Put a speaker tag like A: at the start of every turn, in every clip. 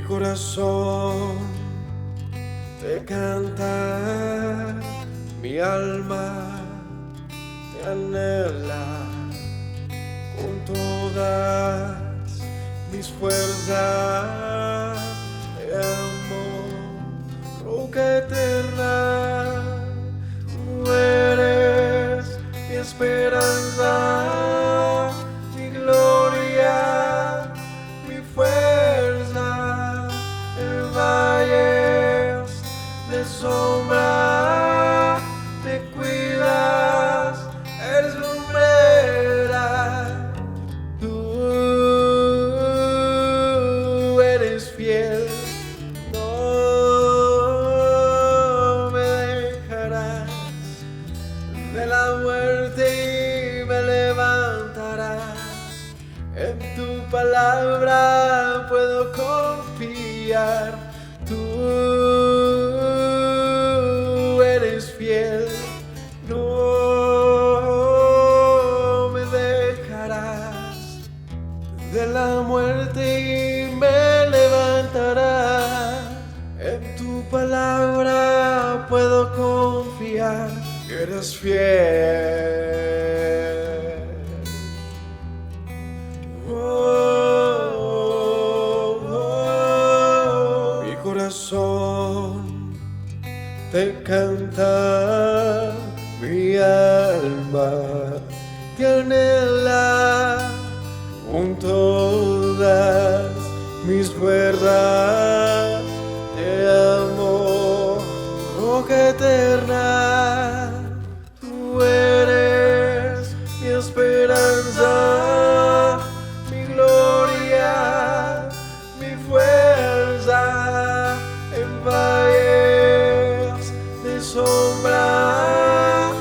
A: corazón te canta, mi alma te anhela con todas mis fuerzas. Te amo, roca eterna, tú eres mi esperanza, mi gloria, mi fuerza. En valles de sombra te cuidas, eres lumbrera. Tú eres fiel, no me dejarás. De la muerte y me levantarás. En tu palabra puedo confiar. Tú eres fiel, no me dejarás. De la muerte y me levantarás. En tu palabra puedo confiar. Eres fiel. Mi corazón te canta, mi alma te anhela con todas mis fuerzas. Te amo, roca eterna, tú eres mi esperanza, mi gloria, mi fuerza. En valles de sombra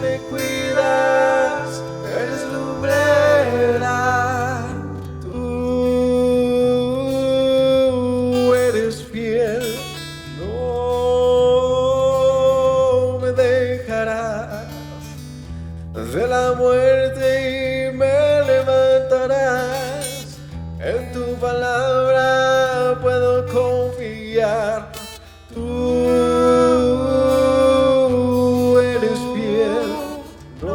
A: te cuidas, eres lumbrera. Tú eres fiel, no me dejarás. De la muerte y me levantarás. En tu palabra puedo confiar. Tú eres fiel, no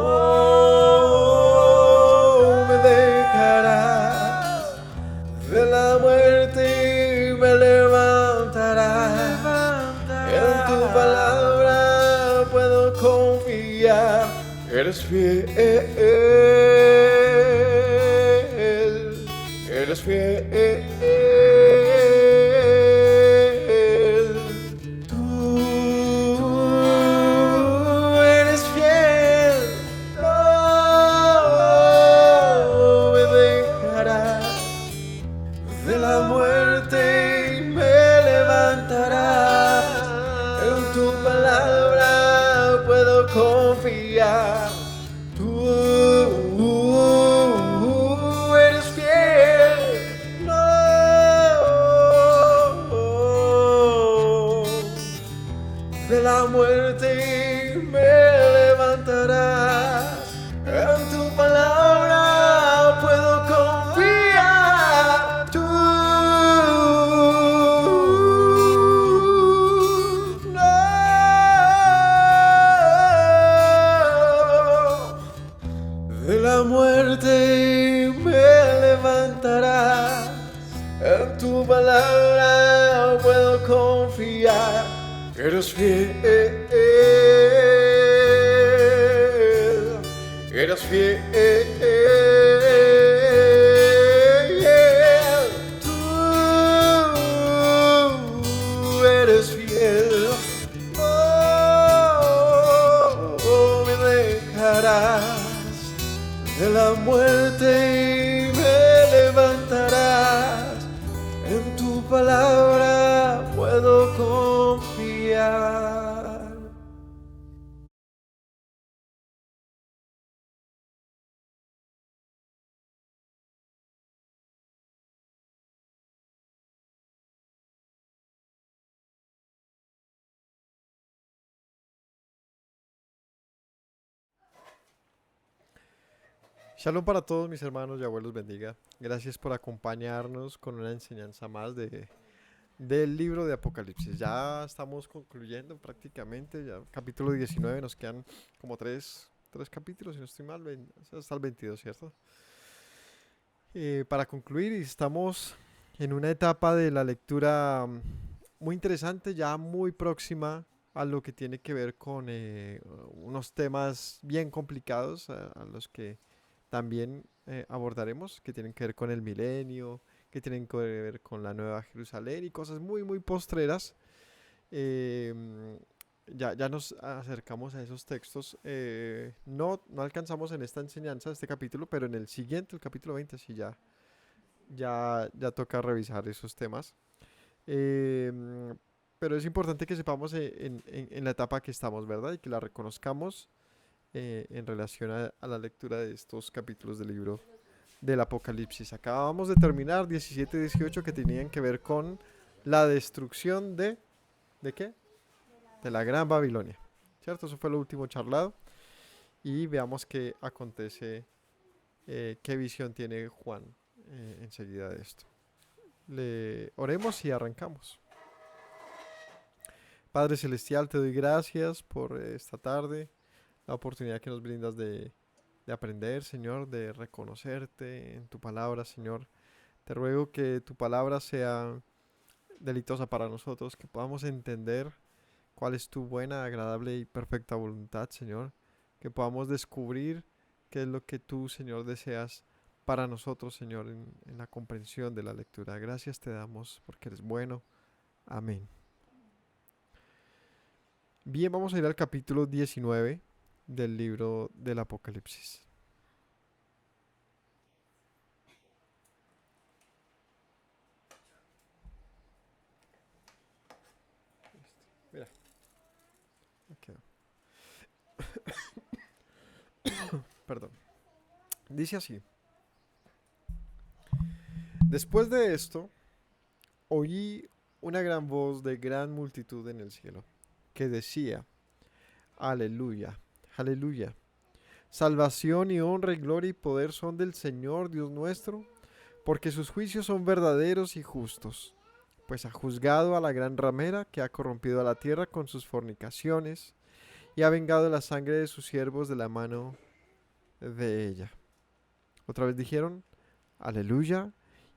A: me dejarás. De la muerte y me levantarás. En tu palabra puedo confiar. Eres fiel, eres fiel. Tú eres fiel, no me dejarás. De la muerte y me levantarás. En tu palabra puedo confiar. Tú eres fiel, no. De la muerte y me levantarás. En tu palabra puedo confiar. Tú no. De la muerte me levantarás. En tu palabra puedo confiar. Eres fiel, eres fiel. Tú eres fiel, no me dejarás. De la muerte y me levantarás. En tu palabra puedo confiar.
B: Shalom para todos mis hermanos, Yahweh los bendiga. Gracias por acompañarnos con una enseñanza más
A: del libro de Apocalipsis. Ya estamos concluyendo prácticamente, ya capítulo 19, nos quedan como tres capítulos, si no estoy mal, hasta el 22, ¿cierto? Para concluir, estamos en una etapa de la lectura muy interesante, ya muy próxima a lo que tiene que ver con unos temas bien complicados a los que también abordaremos, que tienen que ver con el milenio, que tienen que ver con la Nueva Jerusalén y cosas muy, muy postreras. Eh, ya nos acercamos a esos textos. No alcanzamos en esta enseñanza, este capítulo, pero en el siguiente, el capítulo 20, sí ya toca revisar esos temas. Eh, pero es importante que sepamos en la etapa que estamos, ¿verdad? Y que la reconozcamos en relación a la lectura de estos capítulos del libro del Apocalipsis. Acabamos de terminar 17 y 18 que tenían que ver con la destrucción ¿de qué? De la Gran Babilonia. ¿Cierto? Eso fue lo último charlado. Y veamos qué acontece, qué visión tiene Juan enseguida de esto. Le oremos y arrancamos. Padre Celestial, te doy gracias por esta tarde, la oportunidad que nos brindas de aprender, Señor, de reconocerte en tu palabra, Señor. Te ruego que tu palabra sea deleitosa para nosotros, que podamos entender cuál es tu buena, agradable y perfecta voluntad, Señor. Que podamos descubrir qué es lo que tú, Señor, deseas para nosotros, Señor, en la comprensión de la lectura. Gracias te damos porque eres bueno. Amén. Bien, vamos a ir al capítulo 19 del libro del Apocalipsis. Mira, aquí. Perdón. Dice así. Después de esto, oí una gran voz de gran multitud en el cielo, que decía, Aleluya, aleluya. Salvación y honra y gloria y poder son del Señor Dios nuestro, porque sus juicios son verdaderos y justos, pues ha juzgado a la gran ramera que ha corrompido a la tierra con sus fornicaciones, y ha vengado la sangre de sus siervos de la mano de ella. Otra vez dijeron, Aleluya,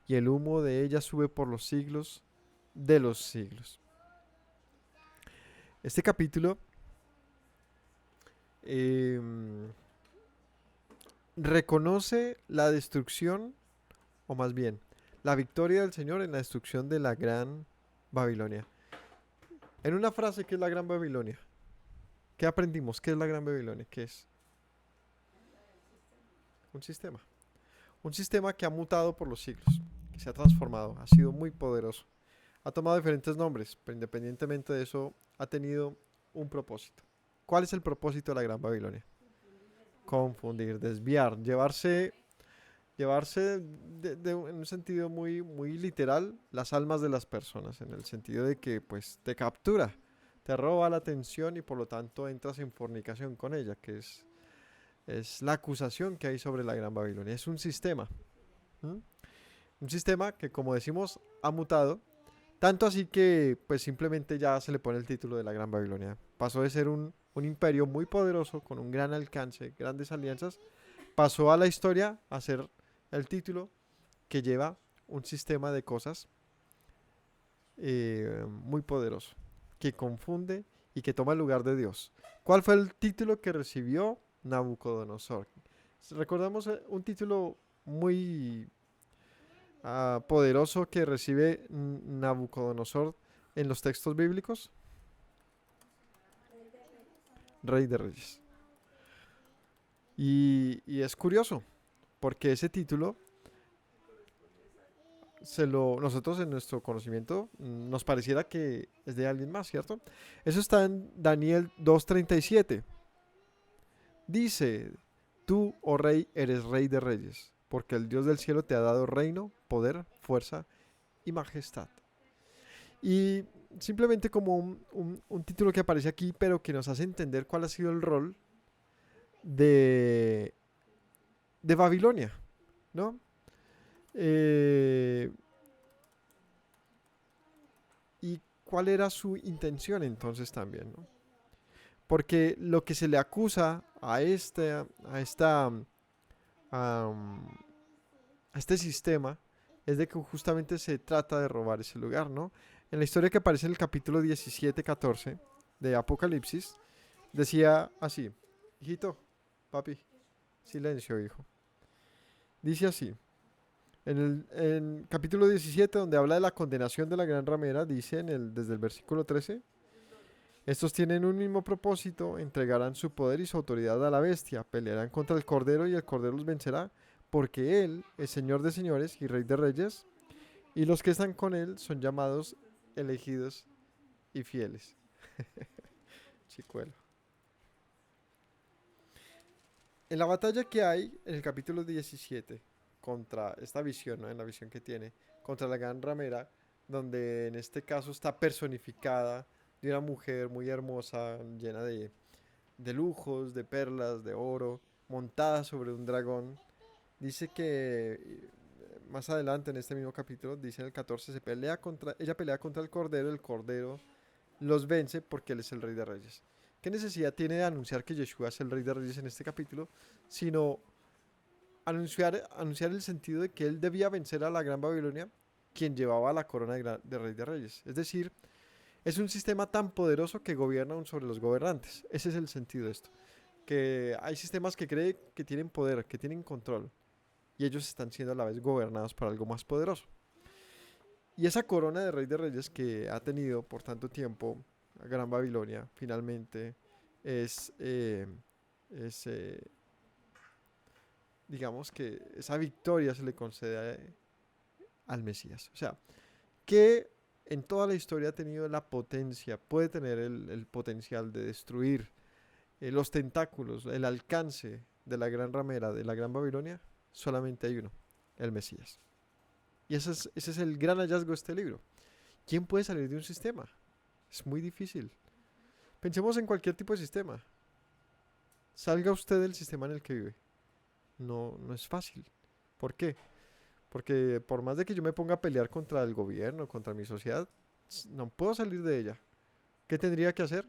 A: y el humo de ella sube por los siglos de los siglos. Este capítulo eh, reconoce la destrucción, o más bien, la victoria del Señor en la destrucción de la gran Babilonia. En una frase, ¿qué es la gran Babilonia? ¿Qué aprendimos? ¿Qué es la gran Babilonia? ¿Qué es? Un sistema. Un sistema que ha mutado por los siglos, que se ha transformado, ha sido muy poderoso. Ha tomado diferentes nombres, pero independientemente de eso, ha tenido un propósito. ¿Cuál es el propósito de la gran Babilonia? Confundir, desviar, llevarse en un sentido muy, muy literal las almas de las personas, en el sentido de que pues te captura, te roba la atención y por lo tanto entras en fornicación con ella, que es la acusación que hay sobre la Gran Babilonia. Es un sistema, ¿m? Un sistema que como decimos ha mutado, tanto así que pues simplemente ya se le pone el título de la Gran Babilonia. Pasó de ser un imperio muy poderoso, con un gran alcance, grandes alianzas, pasó a la historia a ser el título que lleva un sistema de cosas muy poderoso, que confunde y que toma el lugar de Dios. ¿Cuál fue el título que recibió Nabucodonosor? Recordamos un título muy poderoso que recibe Nabucodonosor en los textos bíblicos. Rey de Reyes. Y es curioso, porque ese título nosotros en nuestro conocimiento nos pareciera que es de alguien más, ¿cierto? Eso está en Daniel 2:37. Dice, tú, oh rey, eres rey de reyes, porque el Dios del cielo te ha dado reino, poder, fuerza y majestad. Y simplemente como un título que aparece aquí, pero que nos hace entender cuál ha sido el rol de, de Babilonia, ¿no? Eh, cuál era su intención entonces también, ¿no? Porque lo que se le acusa am, a este sistema es de que justamente se trata de robar ese lugar, ¿no? En la historia que aparece en el capítulo 17-14 de Apocalipsis, decía así: hijito, papi, silencio, hijo. Dice así, en capítulo 17, donde habla de la condenación de la gran ramera, dice desde el versículo 13: estos tienen un mismo propósito, entregarán su poder y su autoridad a la bestia, pelearán contra el Cordero y el Cordero los vencerá, porque Él es Señor de señores y Rey de reyes, y los que están con Él son llamados, elegidos y fieles. Chicuelo. En la batalla que hay en el capítulo 17 contra esta visión, ¿no? En la visión que tiene, contra la gran ramera, donde en este caso está personificada de una mujer muy hermosa, llena de lujos, de perlas, de oro, montada sobre un dragón. Dice que más adelante en este mismo capítulo, dice en el 14, ella pelea contra el Cordero los vence porque Él es el Rey de Reyes. ¿Qué necesidad tiene de anunciar que Yeshua es el Rey de Reyes en este capítulo? Sino anunciar el sentido de que Él debía vencer a la Gran Babilonia, quien llevaba la corona de Rey de Reyes. Es decir, es un sistema tan poderoso que gobierna aún sobre los gobernantes. Ese es el sentido de esto. Que hay sistemas que creen que tienen poder, que tienen control, y ellos están siendo a la vez gobernados por algo más poderoso. Y esa corona de Rey de Reyes que ha tenido por tanto tiempo la Gran Babilonia, finalmente es, es digamos que esa victoria se le concede al Mesías. O sea, que en toda la historia ha tenido la potencia, puede tener el potencial de destruir los tentáculos, el alcance de la gran ramera, de la Gran Babilonia, solamente hay uno: el Mesías. Y ese es el gran hallazgo de este libro. ¿Quién puede salir de un sistema? Es muy difícil. Pensemos en cualquier tipo de sistema. Salga usted del sistema en el que vive. No, no es fácil. ¿Por qué? Porque por más de que yo me ponga a pelear contra el gobierno, contra mi sociedad, no puedo salir de ella. ¿Qué tendría que hacer?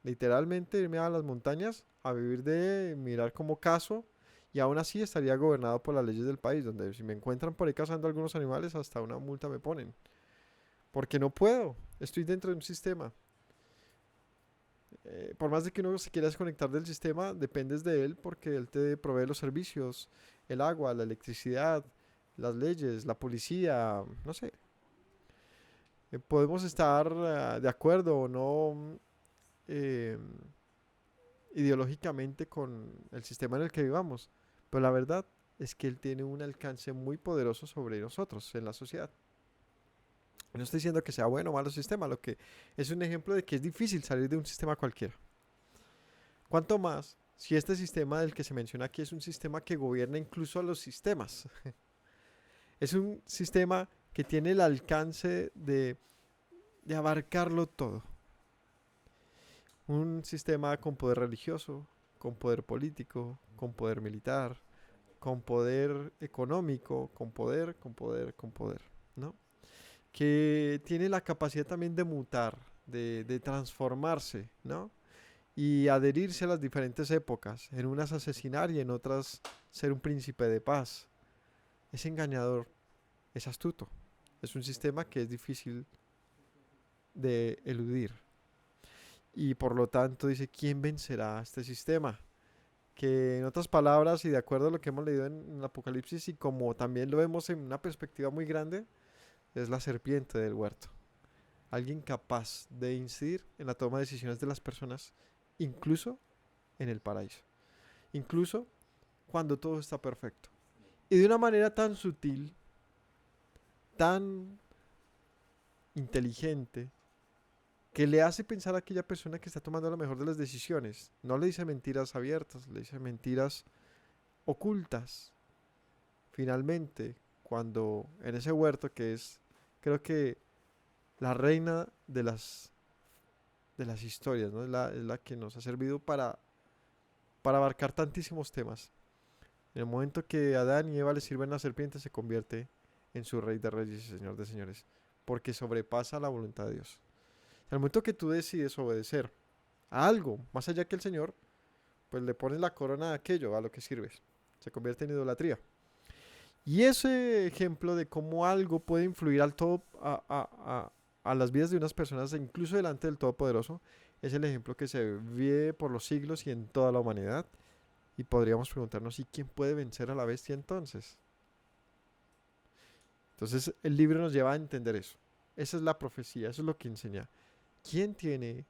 A: Literalmente irme a las montañas a vivir de mirar como caso, y aún así estaría gobernado por las leyes del país, donde si me encuentran por ahí cazando algunos animales, hasta una multa me ponen. Porque no puedo. Estoy dentro de un sistema. Por más de que uno se quiera desconectar del sistema, dependes de él porque él te provee los servicios, el agua, la electricidad, las leyes, la policía, no sé. Podemos estar de acuerdo o no eh, ideológicamente con el sistema en el que vivamos, pero la verdad es que él tiene un alcance muy poderoso sobre nosotros en la sociedad. No estoy diciendo que sea bueno o malo el sistema, lo que es un ejemplo de que es difícil salir de un sistema cualquiera. Cuanto más si este sistema del que se menciona aquí es un sistema que gobierna incluso a los sistemas. Es un sistema que tiene el alcance de abarcarlo todo. Un sistema con poder religioso, con poder político, con poder militar, con poder económico, con poder, ¿no? Que tiene la capacidad también de mutar, de transformarse, ¿no? Y adherirse a las diferentes épocas, en unas asesinar y en otras ser un príncipe de paz. Es engañador, es astuto, es un sistema que es difícil de eludir. Y por lo tanto dice, ¿quién vencerá a este sistema? Que en otras palabras y de acuerdo a lo que hemos leído en el Apocalipsis y como también lo vemos en una perspectiva muy grande, es la serpiente del huerto. Alguien capaz de incidir en la toma de decisiones de las personas, incluso en el paraíso. Incluso cuando todo está perfecto. Y de una manera tan sutil, tan inteligente, que le hace pensar a aquella persona que está tomando la mejor de las decisiones. No le dice mentiras abiertas, le dice mentiras ocultas. Finalmente, cuando en ese huerto que es, creo que la reina de las historias, ¿no? Es la que nos ha servido para abarcar tantísimos temas. En el momento que Adán y Eva le sirven a la serpiente, se convierte en su Rey de Reyes y Señor de Señores, porque sobrepasa la voluntad de Dios. Al momento que tú decides obedecer a algo más allá que el Señor, pues le pones la corona a aquello a lo que sirves. Se convierte en idolatría. Y ese ejemplo de cómo algo puede influir al todo, a las vidas de unas personas, e incluso delante del Todopoderoso, es el ejemplo que se vive por los siglos y en toda la humanidad. Y podríamos preguntarnos, ¿y quién puede vencer a la bestia entonces? Entonces el libro nos lleva a entender eso. Esa es la profecía, eso es lo que enseña. ¿Quién tiene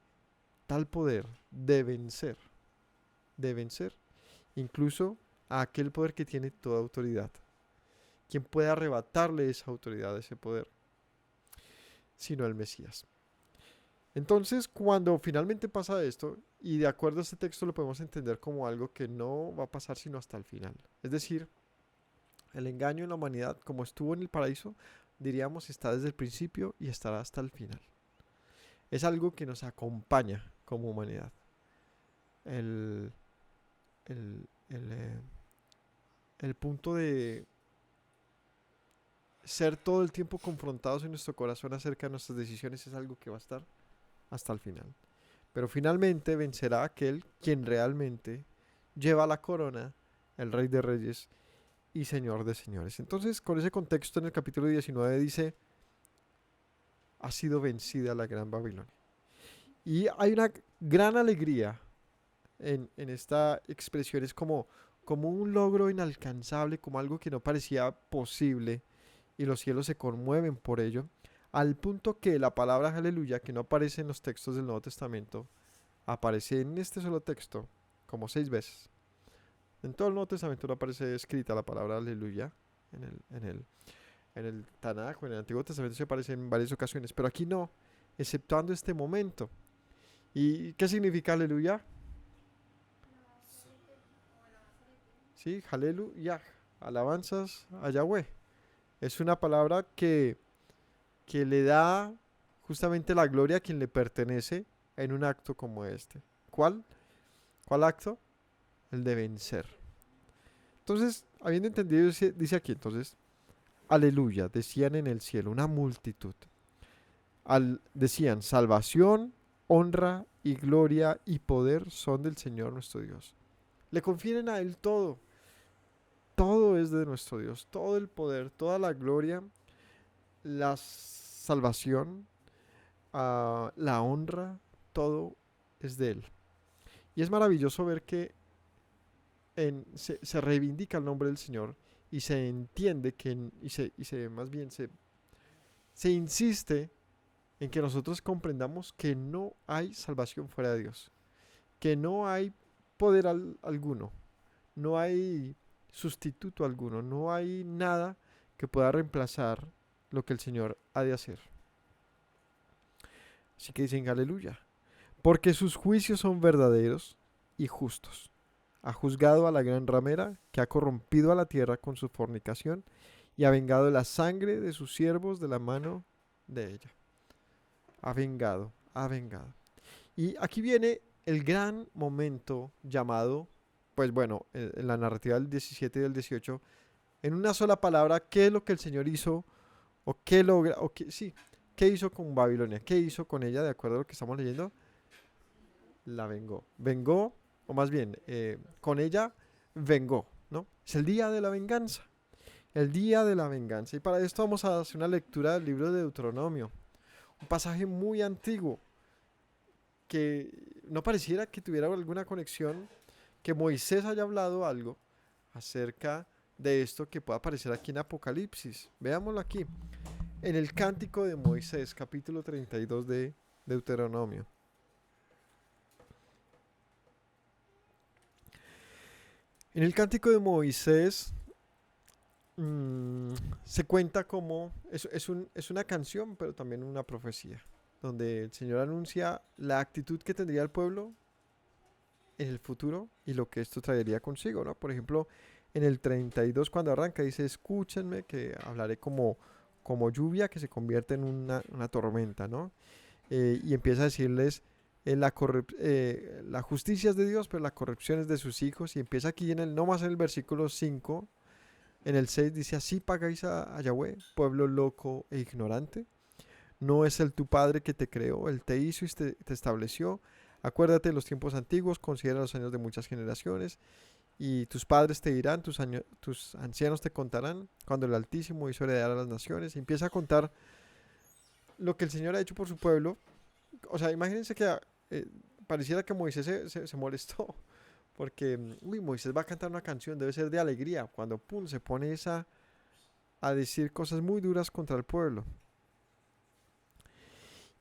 A: tal poder de vencer, incluso a aquel poder que tiene toda autoridad? ¿Quién puede arrebatarle esa autoridad, ese poder? Sino el Mesías. Entonces, cuando finalmente pasa esto, y de acuerdo a este texto lo podemos entender como algo que no va a pasar sino hasta el final. Es decir, el engaño en la humanidad, como estuvo en el paraíso, diríamos está desde el principio y estará hasta el final. Es algo que nos acompaña como humanidad. El, el, el, eh, el punto de ser todo el tiempo confrontados en nuestro corazón acerca de nuestras decisiones es algo que va a estar hasta el final. Pero finalmente vencerá aquel quien realmente lleva la corona, el Rey de Reyes y Señor de Señores. Entonces, con ese contexto en el capítulo 19 dice, ha sido vencida la gran Babilonia. Y hay una gran alegría en esta expresión, es como un logro inalcanzable, como algo que no parecía posible, y los cielos se conmueven por ello, al punto que la palabra aleluya, que no aparece en los textos del Nuevo Testamento, aparece en este solo texto como 6 veces. En todo el Nuevo Testamento no aparece escrita la palabra aleluya. En el Tanaj o en el Antiguo Testamento se aparece en varias ocasiones, pero aquí no, exceptuando este momento. ¿Y qué significa aleluya? Sí, aleluya, alabanzas a Yahweh. Es una palabra que le da justamente la gloria a quien le pertenece en un acto como este. ¿Cuál? ¿Cuál acto? El de vencer. Entonces, habiendo entendido, dice aquí entonces, aleluya, decían en el cielo una multitud. Decían, salvación, honra y gloria y poder son del Señor nuestro Dios. Le confieren a Él todo. Todo es de nuestro Dios. Todo el poder, toda la gloria, la salvación, la honra, todo es de Él. Y es maravilloso ver que se reivindica el nombre del Señor y se entiende que, más bien se insiste en que nosotros comprendamos que no hay salvación fuera de Dios, que no hay poder alguno, no hay sustituto alguno, no hay nada que pueda reemplazar lo que el Señor ha de hacer. Así que dicen aleluya, porque sus juicios son verdaderos y justos. Ha juzgado a la gran ramera que ha corrompido a la tierra con su fornicación y ha vengado la sangre de sus siervos de la mano de ella. Ha vengado, ha vengado. Y aquí viene el gran momento llamado, pues bueno, en la narrativa del 17 y del 18, en una sola palabra, ¿qué es lo que el Señor hizo? ¿O qué logra? ¿Qué hizo con Babilonia? ¿Qué hizo con ella? De acuerdo a lo que estamos leyendo, la vengó. Vengó, o más bien, con ella vengó, ¿no? Es el día de la venganza. El día de la venganza. Y para esto vamos a hacer una lectura del libro de Deuteronomio. Un pasaje muy antiguo que no pareciera que tuviera alguna conexión, que Moisés haya hablado algo acerca de esto que pueda aparecer aquí en Apocalipsis. Veámoslo aquí, en el Cántico de Moisés, capítulo 32 de Deuteronomio. En el Cántico de Moisés se cuenta como, es una canción, pero también una profecía, donde el Señor anuncia la actitud que tendría el pueblo en el futuro y lo que esto traería consigo, ¿no? Por ejemplo, en el 32 cuando arranca dice, escúchenme que hablaré como lluvia que se convierte en una tormenta, ¿no? Y empieza a decirles, la justicia es de Dios, pero la corrupción es de sus hijos. Y empieza aquí no más en el versículo 5, en el 6 dice, así pagáis a Yahweh, pueblo loco e ignorante. ¿No es Él tu Padre que te creó? Él te hizo y te estableció. Acuérdate de los tiempos antiguos, considera los años de muchas generaciones, y tus padres te dirán, tus ancianos te contarán, cuando el Altísimo hizo heredar a las naciones. Y empieza a contar lo que el Señor ha hecho por su pueblo. O sea, imagínense que eh, pareciera que Moisés se molestó, porque, uy, Moisés va a cantar una canción, debe ser de alegría, cuando, pum, se pone a decir cosas muy duras contra el pueblo.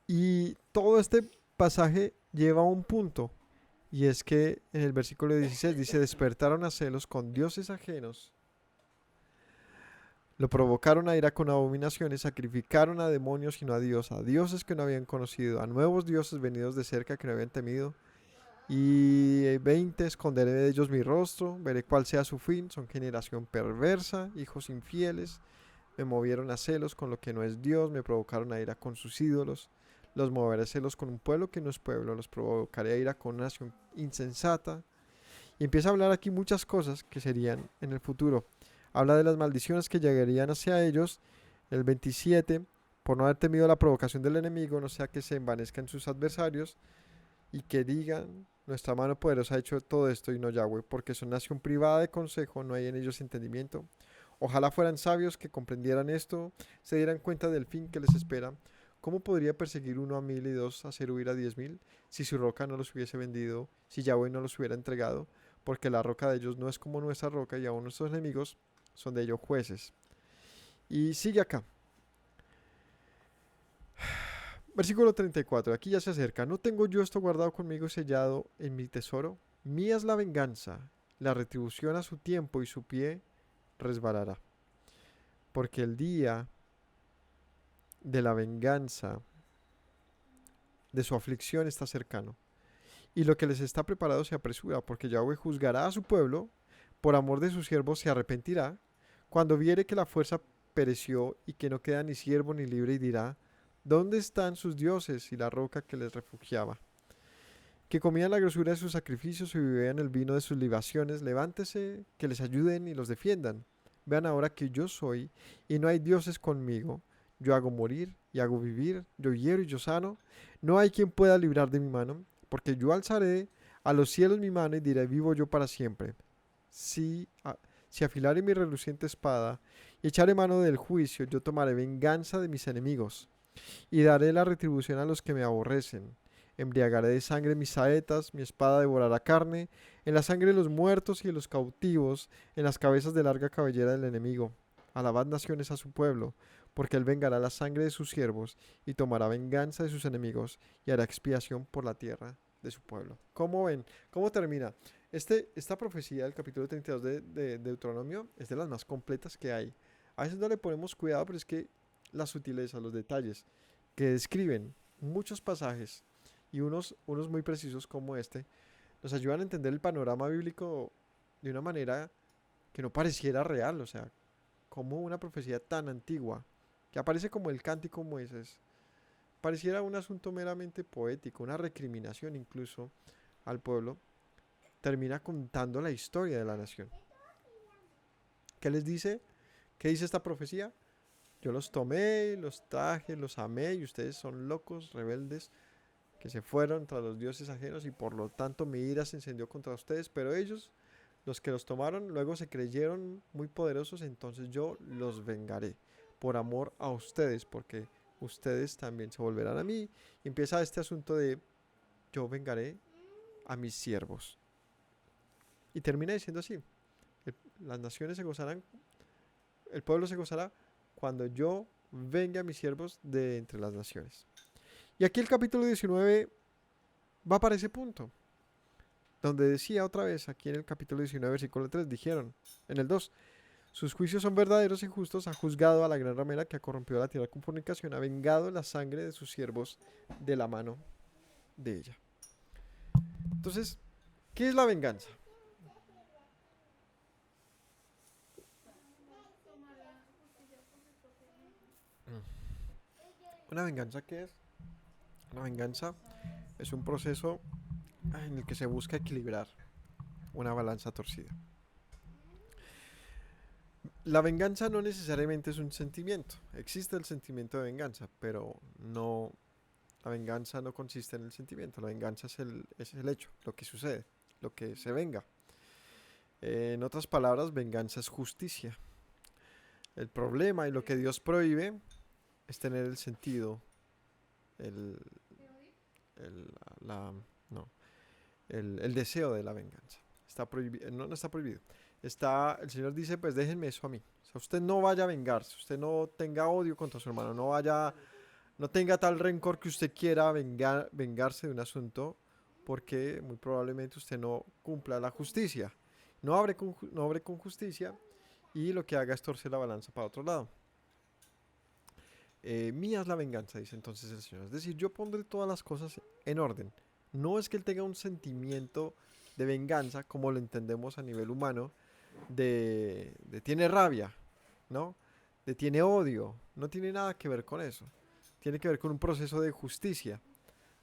A: Y todo este pasaje lleva a un punto, y es que en el versículo 16 dice, despertaron a celos con dioses ajenos, lo provocaron a ira con abominaciones, sacrificaron a demonios y no a Dios, a dioses que no habían conocido, a nuevos dioses venidos de cerca que no habían temido. Y 20, esconderé de ellos mi rostro, veré cuál sea su fin, son generación perversa, hijos infieles, me movieron a celos con lo que no es Dios, me provocaron a ira con sus ídolos, los moveré a celos con un pueblo que no es pueblo, los provocaré a ira con una nación insensata. Y empieza a hablar aquí muchas cosas que serían en el futuro. Habla de las maldiciones que llegarían hacia ellos, el 27, por no haber temido la provocación del enemigo, no sea que se envanezcan sus adversarios y que digan, nuestra mano poderosa ha hecho todo esto y no Yahweh, porque son nación privada de consejo, no hay en ellos entendimiento. Ojalá fueran sabios que comprendieran esto, se dieran cuenta del fin que les espera. ¿Cómo podría perseguir uno a 1000 y dos hacer huir a 10,000 si su roca no los hubiese vendido, si Yahweh no los hubiera entregado? Porque la roca de ellos no es como nuestra roca y aún nuestros enemigos son de ellos jueces. Y sigue acá. Versículo 34, aquí ya se acerca. ¿No tengo yo esto guardado conmigo sellado en mi tesoro? Mía es la venganza, la retribución a su tiempo y su pie resbalará. Porque el día de la venganza de su aflicción está cercano. Y lo que les está preparado se apresura, porque Yahweh juzgará a su pueblo, por amor de sus siervos se arrepentirá, cuando viere que la fuerza pereció y que no queda ni siervo ni libre, y dirá, ¿dónde están sus dioses y la roca que les refugiaba? Que comían la grosura de sus sacrificios y bebían el vino de sus libaciones, levántese, que les ayuden y los defiendan. Vean ahora que yo soy, y no hay dioses conmigo. Yo hago morir y hago vivir, yo hiero y yo sano. No hay quien pueda librar de mi mano, porque yo alzaré a los cielos mi mano y diré, vivo yo para siempre. Si afilare mi reluciente espada y echaré mano del juicio, yo tomaré venganza de mis enemigos y daré la retribución a los que me aborrecen. Embriagaré de sangre mis saetas, mi espada devorará carne, en la sangre de los muertos y de los cautivos, en las cabezas de larga cabellera del enemigo. Alabad naciones a su pueblo, porque él vengará la sangre de sus siervos y tomará venganza de sus enemigos y hará expiación por la tierra de su pueblo. ¿Cómo ven? ¿Cómo termina? Esta profecía del capítulo 32 de Deuteronomio es de las más completas que hay. A veces no le ponemos cuidado, pero es que la sutileza, los detalles que describen muchos pasajes y unos muy precisos como este, nos ayudan a entender el panorama bíblico de una manera que no pareciera real, o sea, como una profecía tan antigua, que aparece como el cántico de Moisés, pareciera un asunto meramente poético, una recriminación incluso al pueblo, termina contando la historia de la nación. ¿Qué les dice? ¿Qué dice esta profecía? Yo los tomé, los traje, los amé y ustedes son locos, rebeldes, que se fueron tras los dioses ajenos y por lo tanto mi ira se encendió contra ustedes, pero ellos, los que los tomaron, luego se creyeron muy poderosos, entonces yo los vengaré por amor a ustedes, porque ustedes también se volverán a mí. Y empieza este asunto de yo vengaré a mis siervos. Y termina diciendo así, las naciones se gozarán, el pueblo se gozará cuando yo venga a mis siervos de entre las naciones. Y aquí el capítulo 19 va para ese punto, donde decía otra vez, aquí en el capítulo 19, versículo 3, dijeron, en el 2, sus juicios son verdaderos y justos, ha juzgado a la gran ramera que ha corrompido la tierra con fornicación, ha vengado la sangre de sus siervos de la mano de ella. Entonces, ¿qué es la venganza? ¿Una venganza qué es? Una venganza es un proceso en el que se busca equilibrar una balanza torcida. La venganza no necesariamente es un sentimiento. Existe el sentimiento de venganza, pero no, la venganza no consiste en el sentimiento. La venganza es el hecho, lo que sucede, lo que se venga. En otras palabras, venganza es justicia. El problema y lo que Dios prohíbe es tener el sentido, el, el, la, no, el deseo de la venganza. Está prohibido, no, no está prohibido. Está, el Señor dice, pues déjenme eso a mí. O sea, usted no vaya a vengarse, usted no tenga odio contra su hermano, no vaya, no tenga tal rencor que usted quiera vengarse de un asunto, porque muy probablemente usted no cumpla la justicia. No obre con justicia y lo que haga es torcer la balanza para otro lado. Mía es la venganza, dice entonces el Señor. Es decir, yo pondré todas las cosas en orden. No es que Él tenga un sentimiento de venganza, como lo entendemos a nivel humano, de tiene rabia, ¿no? De tiene odio. No tiene nada que ver con eso. Tiene que ver con un proceso de justicia,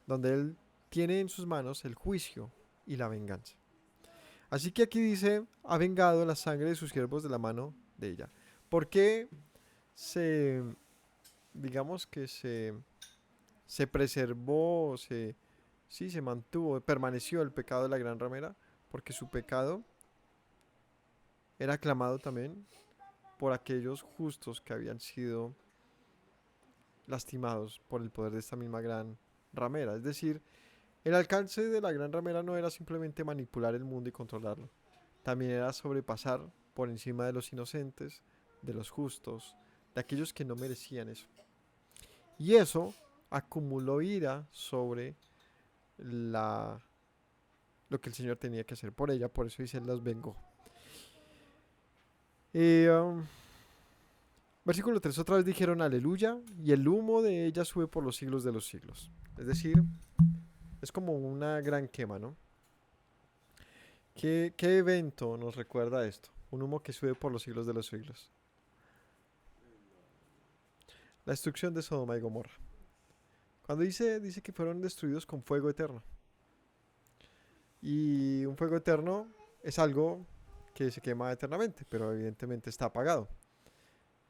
A: donde Él tiene en sus manos el juicio y la venganza. Así que aquí dice, ha vengado la sangre de sus siervos de la mano de ella. ¿Por qué se, digamos que se preservó, sí, se mantuvo, permaneció el pecado de la gran ramera? Porque su pecado era aclamado también por aquellos justos que habían sido lastimados por el poder de esta misma gran ramera. Es decir, el alcance de la gran ramera no era simplemente manipular el mundo y controlarlo, también era sobrepasar por encima de los inocentes, de los justos, de aquellos que no merecían eso. Y eso acumuló ira sobre la, lo que el Señor tenía que hacer por ella, por eso dice, Él las vengó. Y, versículo 3, otra vez dijeron aleluya, y el humo de ella sube por los siglos de los siglos. Es decir, es como una gran quema, ¿no? ¿Qué evento nos recuerda esto? Un humo que sube por los siglos de los siglos. La destrucción de Sodoma y Gomorra. Cuando dice que fueron destruidos con fuego eterno. Y un fuego eterno es algo que se quema eternamente, pero evidentemente está apagado.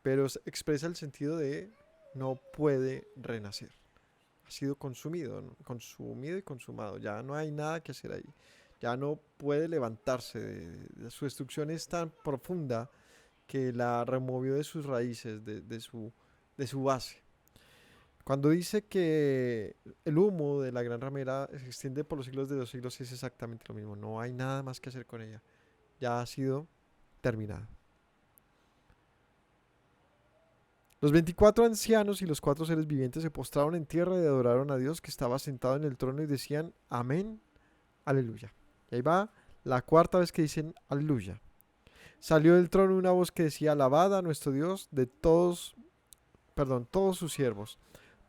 A: Pero expresa el sentido de no puede renacer. Ha sido consumido, ¿no? Consumido y consumado. Ya no hay nada que hacer ahí. Ya no puede levantarse. Su destrucción es tan profunda que la removió de sus raíces, de su base. Cuando dice que el humo de la gran ramera se extiende por los siglos de los siglos, es exactamente lo mismo. No hay nada más que hacer con ella. Ya ha sido terminada. Los 24 ancianos y los 4 seres vivientes se postraron en tierra y adoraron a Dios que estaba sentado en el trono y decían, amén, aleluya. Y ahí va la cuarta vez que dicen aleluya. Salió del trono una voz que decía, alabad a nuestro Dios de todos sus siervos,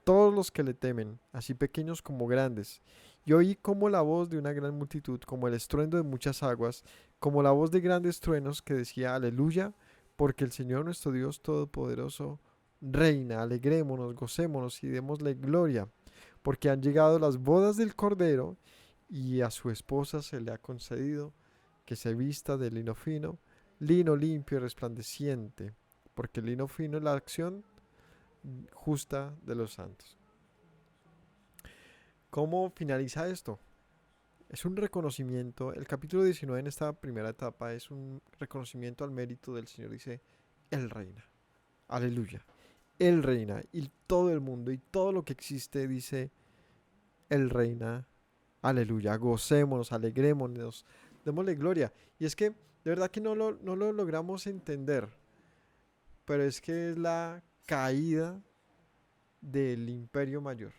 A: todos los que le temen, así pequeños como grandes. Y oí como la voz de una gran multitud, como el estruendo de muchas aguas, como la voz de grandes truenos que decía, aleluya, porque el Señor nuestro Dios Todopoderoso reina, alegrémonos, gocémonos y démosle gloria, porque han llegado las bodas del Cordero y a su esposa se le ha concedido que se vista de lino fino, lino limpio y resplandeciente, porque el lino fino es la acción justa de los santos. ¿Cómo finaliza esto? Es un reconocimiento, el capítulo 19 en esta primera etapa es un reconocimiento al mérito del Señor, dice, Él reina, aleluya. Él reina y todo el mundo y todo lo que existe dice, Él reina, aleluya, gocémonos, alegrémonos, démosle gloria. Y es que de verdad que no lo logramos entender, pero es que es la caída del imperio mayor.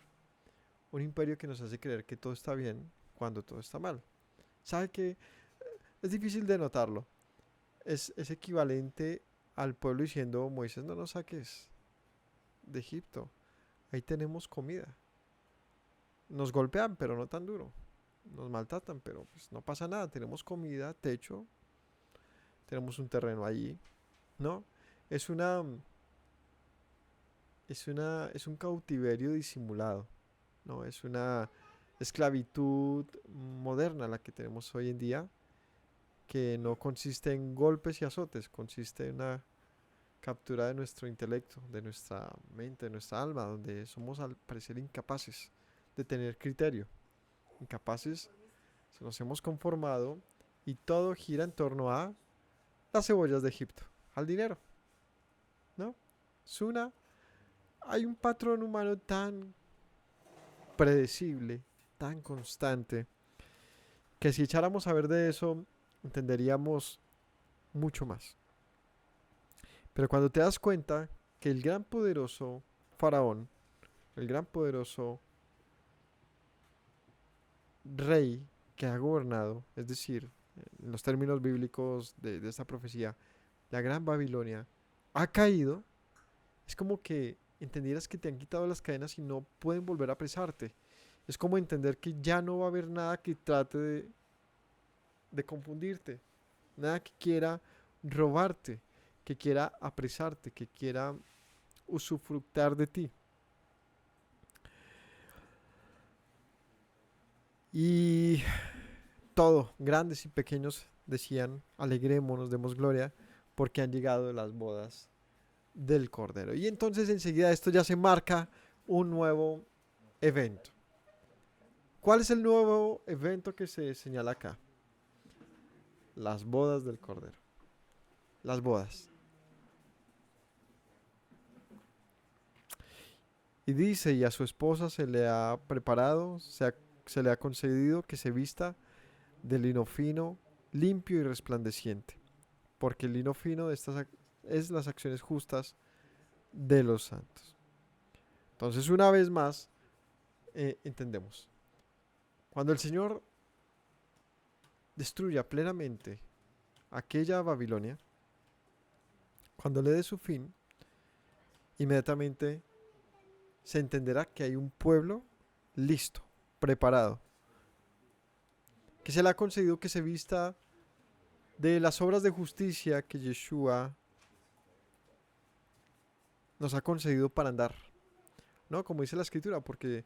A: Un imperio que nos hace creer que todo está bien cuando todo está mal. ¿Sabe que es difícil de notarlo? Es equivalente al pueblo diciendo, Moisés, no nos saques de Egipto, ahí tenemos comida. Nos golpean, pero no tan duro. Nos maltratan, pero pues no pasa nada. Tenemos comida, techo, tenemos un terreno allí, ¿no? Es una, es un cautiverio disimulado, ¿no? Es una esclavitud moderna la que tenemos hoy en día, que no consiste en golpes y azotes, consiste en una captura de nuestro intelecto, de nuestra mente, de nuestra alma, donde somos al parecer incapaces de tener criterio, incapaces, nos hemos conformado y todo gira en torno a las cebollas de Egipto, al dinero, ¿no? Es una, hay un patrón humano tan predecible, tan constante, que si echáramos a ver de eso, entenderíamos mucho más. Pero cuando te das cuenta que el gran poderoso faraón, el gran poderoso rey que ha gobernado, es decir, en los términos bíblicos de esta profecía, la gran Babilonia, ha caído, es como que entendieras que te han quitado las cadenas y no pueden volver a apresarte. Es como entender que ya no va a haber nada que trate de confundirte, nada que quiera robarte, que quiera apresarte, que quiera usufructar de ti. Y todo, grandes y pequeños, decían, alegrémonos, demos gloria, porque han llegado las bodas del Cordero. Y entonces enseguida esto ya se marca un nuevo evento. ¿Cuál es el nuevo evento que se señala acá? Las bodas del Cordero. Las bodas. Y dice, y a su esposa se le ha preparado, se le ha concedido que se vista de lino fino, limpio y resplandeciente, porque el lino fino de estas es las acciones justas de los santos. Entonces, una vez más, entendemos, cuando el Señor destruya plenamente aquella Babilonia, cuando le dé su fin, inmediatamente se entenderá que hay un pueblo listo, preparado, que se le ha concedido que se vista de las obras de justicia que Yeshua nos ha concedido para andar, ¿no? Como dice la escritura, porque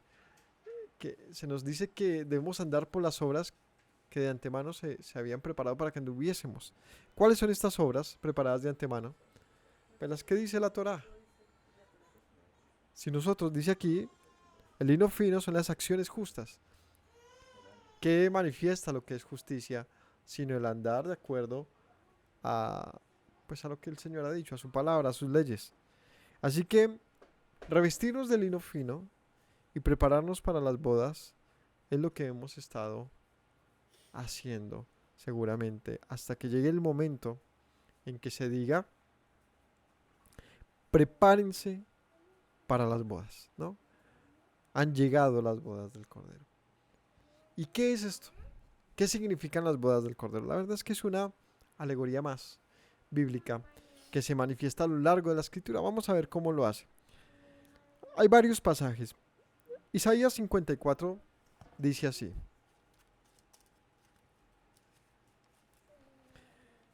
A: se nos dice que debemos andar por las obras que de antemano se habían preparado para que anduviésemos. ¿Cuáles son estas obras preparadas de antemano? Pues las que dice la Torá. Si nosotros, dice aquí, el lino fino son las acciones justas, que manifiesta lo que es justicia, sino el andar de acuerdo a, pues a lo que el Señor ha dicho, a su palabra, a sus leyes. Así que revestirnos de lino fino y prepararnos para las bodas es lo que hemos estado haciendo seguramente hasta que llegue el momento en que se diga prepárense para las bodas, ¿no? Han llegado las bodas del Cordero. ¿Y qué es esto? ¿Qué significan las bodas del Cordero? La verdad es que es una alegoría más bíblica que se manifiesta a lo largo de la escritura. Vamos a ver cómo lo hace. Hay varios pasajes. Isaías 54 dice así.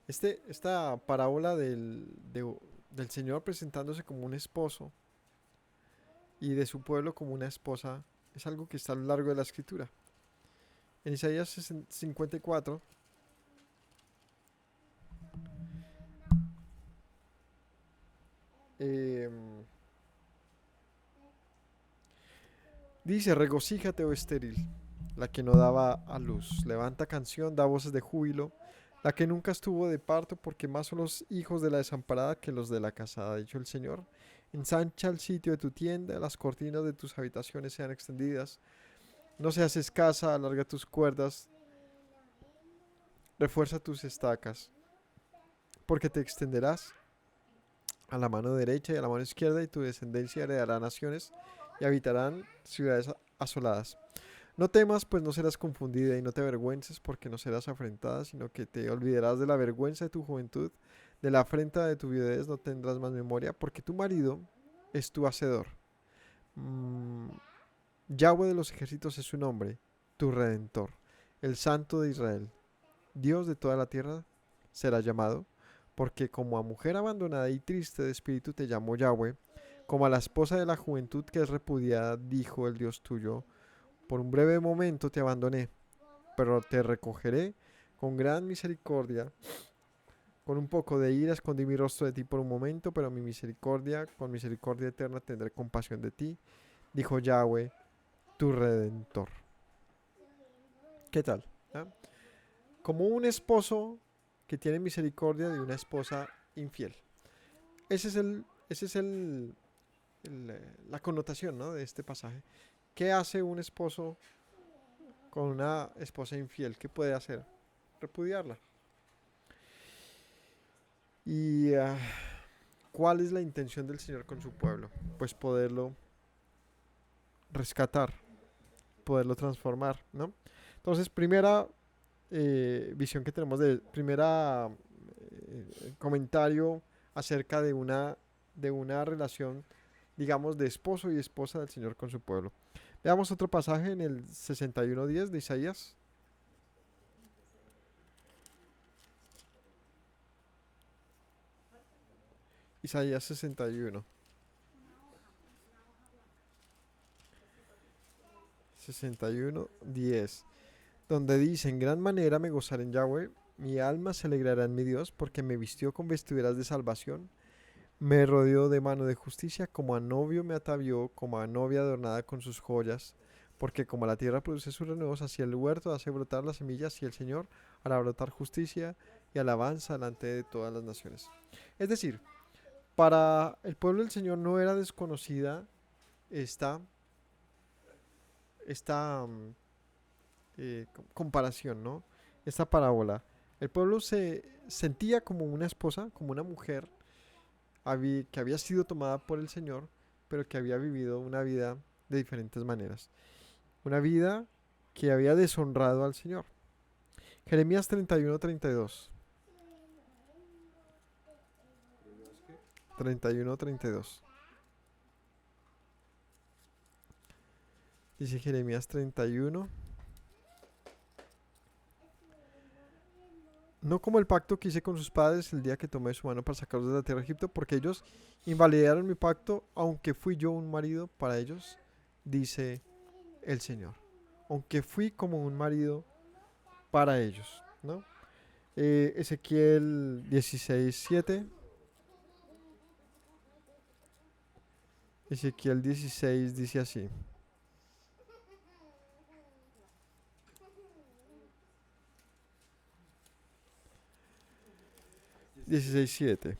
A: Esta parábola del Señor presentándose como un esposo y de su pueblo como una esposa es algo que está a lo largo de la escritura. En Isaías 54 dice, regocíjate, oh estéril, la que no daba a luz, levanta canción, da voces de júbilo, la que nunca estuvo de parto, porque más son los hijos de la desamparada que los de la casada, ha dicho el Señor. Ensancha el sitio de tu tienda, las cortinas de tus habitaciones sean extendidas, no seas escasa, alarga tus cuerdas, refuerza tus estacas, porque te extenderás a la mano derecha y a la mano izquierda, y tu descendencia heredará naciones y habitarán ciudades asoladas. No temas, pues no serás confundida, y no te avergüences, porque no serás afrentada, sino que te olvidarás de la vergüenza de tu juventud, de la afrenta de tu viudez no tendrás más memoria, porque tu marido es tu hacedor. Yahweh de los ejércitos es su nombre, tu redentor, el Santo de Israel. Dios de toda la tierra será llamado, porque como a mujer abandonada y triste de espíritu te llamó Yahweh, como a la esposa de la juventud que es repudiada, dijo el Dios tuyo. Por un breve momento te abandoné, pero te recogeré con gran misericordia Con un poco de ira escondí mi rostro de ti por un momento, pero mi misericordia, con misericordia eterna tendré compasión de ti, dijo Yahweh, tu redentor. ¿Qué tal? ¿Ah? Como un esposo que tiene misericordia de una esposa infiel. Ese es la connotación, ¿no?, de este pasaje. ¿Qué hace un esposo con una esposa infiel? ¿Qué puede hacer? Repudiarla. ¿Y cuál es la intención del Señor con su pueblo? Pues poderlo rescatar, poderlo transformar, ¿no? Entonces, primera visión que tenemos primera comentario acerca de una relación, digamos, de esposo y esposa del Señor con su pueblo. Veamos otro pasaje en el 61:10 de Isaías. Isaías 61. 61:10, donde dice: en gran manera me gozaré en Yahweh, mi alma se alegrará en mi Dios, porque me vistió con vestiduras de salvación, me rodeó de mano de justicia, como a novio me atavió, como a novia adornada con sus joyas, porque como la tierra produce sus renuevos, así el huerto hace brotar las semillas, y el Señor hará brotar justicia y alabanza delante de todas las naciones. Es decir, para el pueblo del Señor no era desconocida esta, esta comparación, ¿no? Esta parábola. El pueblo se sentía como una esposa, como una mujer que había sido tomada por el Señor, pero que había vivido una vida de diferentes maneras. Una vida que había deshonrado al Señor. Jeremías 31:32. 31:32. Dice Jeremías 31. No como el pacto que hice con sus padres el día que tomé su mano para sacarlos de la tierra de Egipto, porque ellos invalidaron mi pacto, aunque fui yo un marido para ellos, dice el Señor. Aunque fui como un marido para ellos, ¿no? Ezequiel 16:7. Ezequiel 16 dice así. 16:7.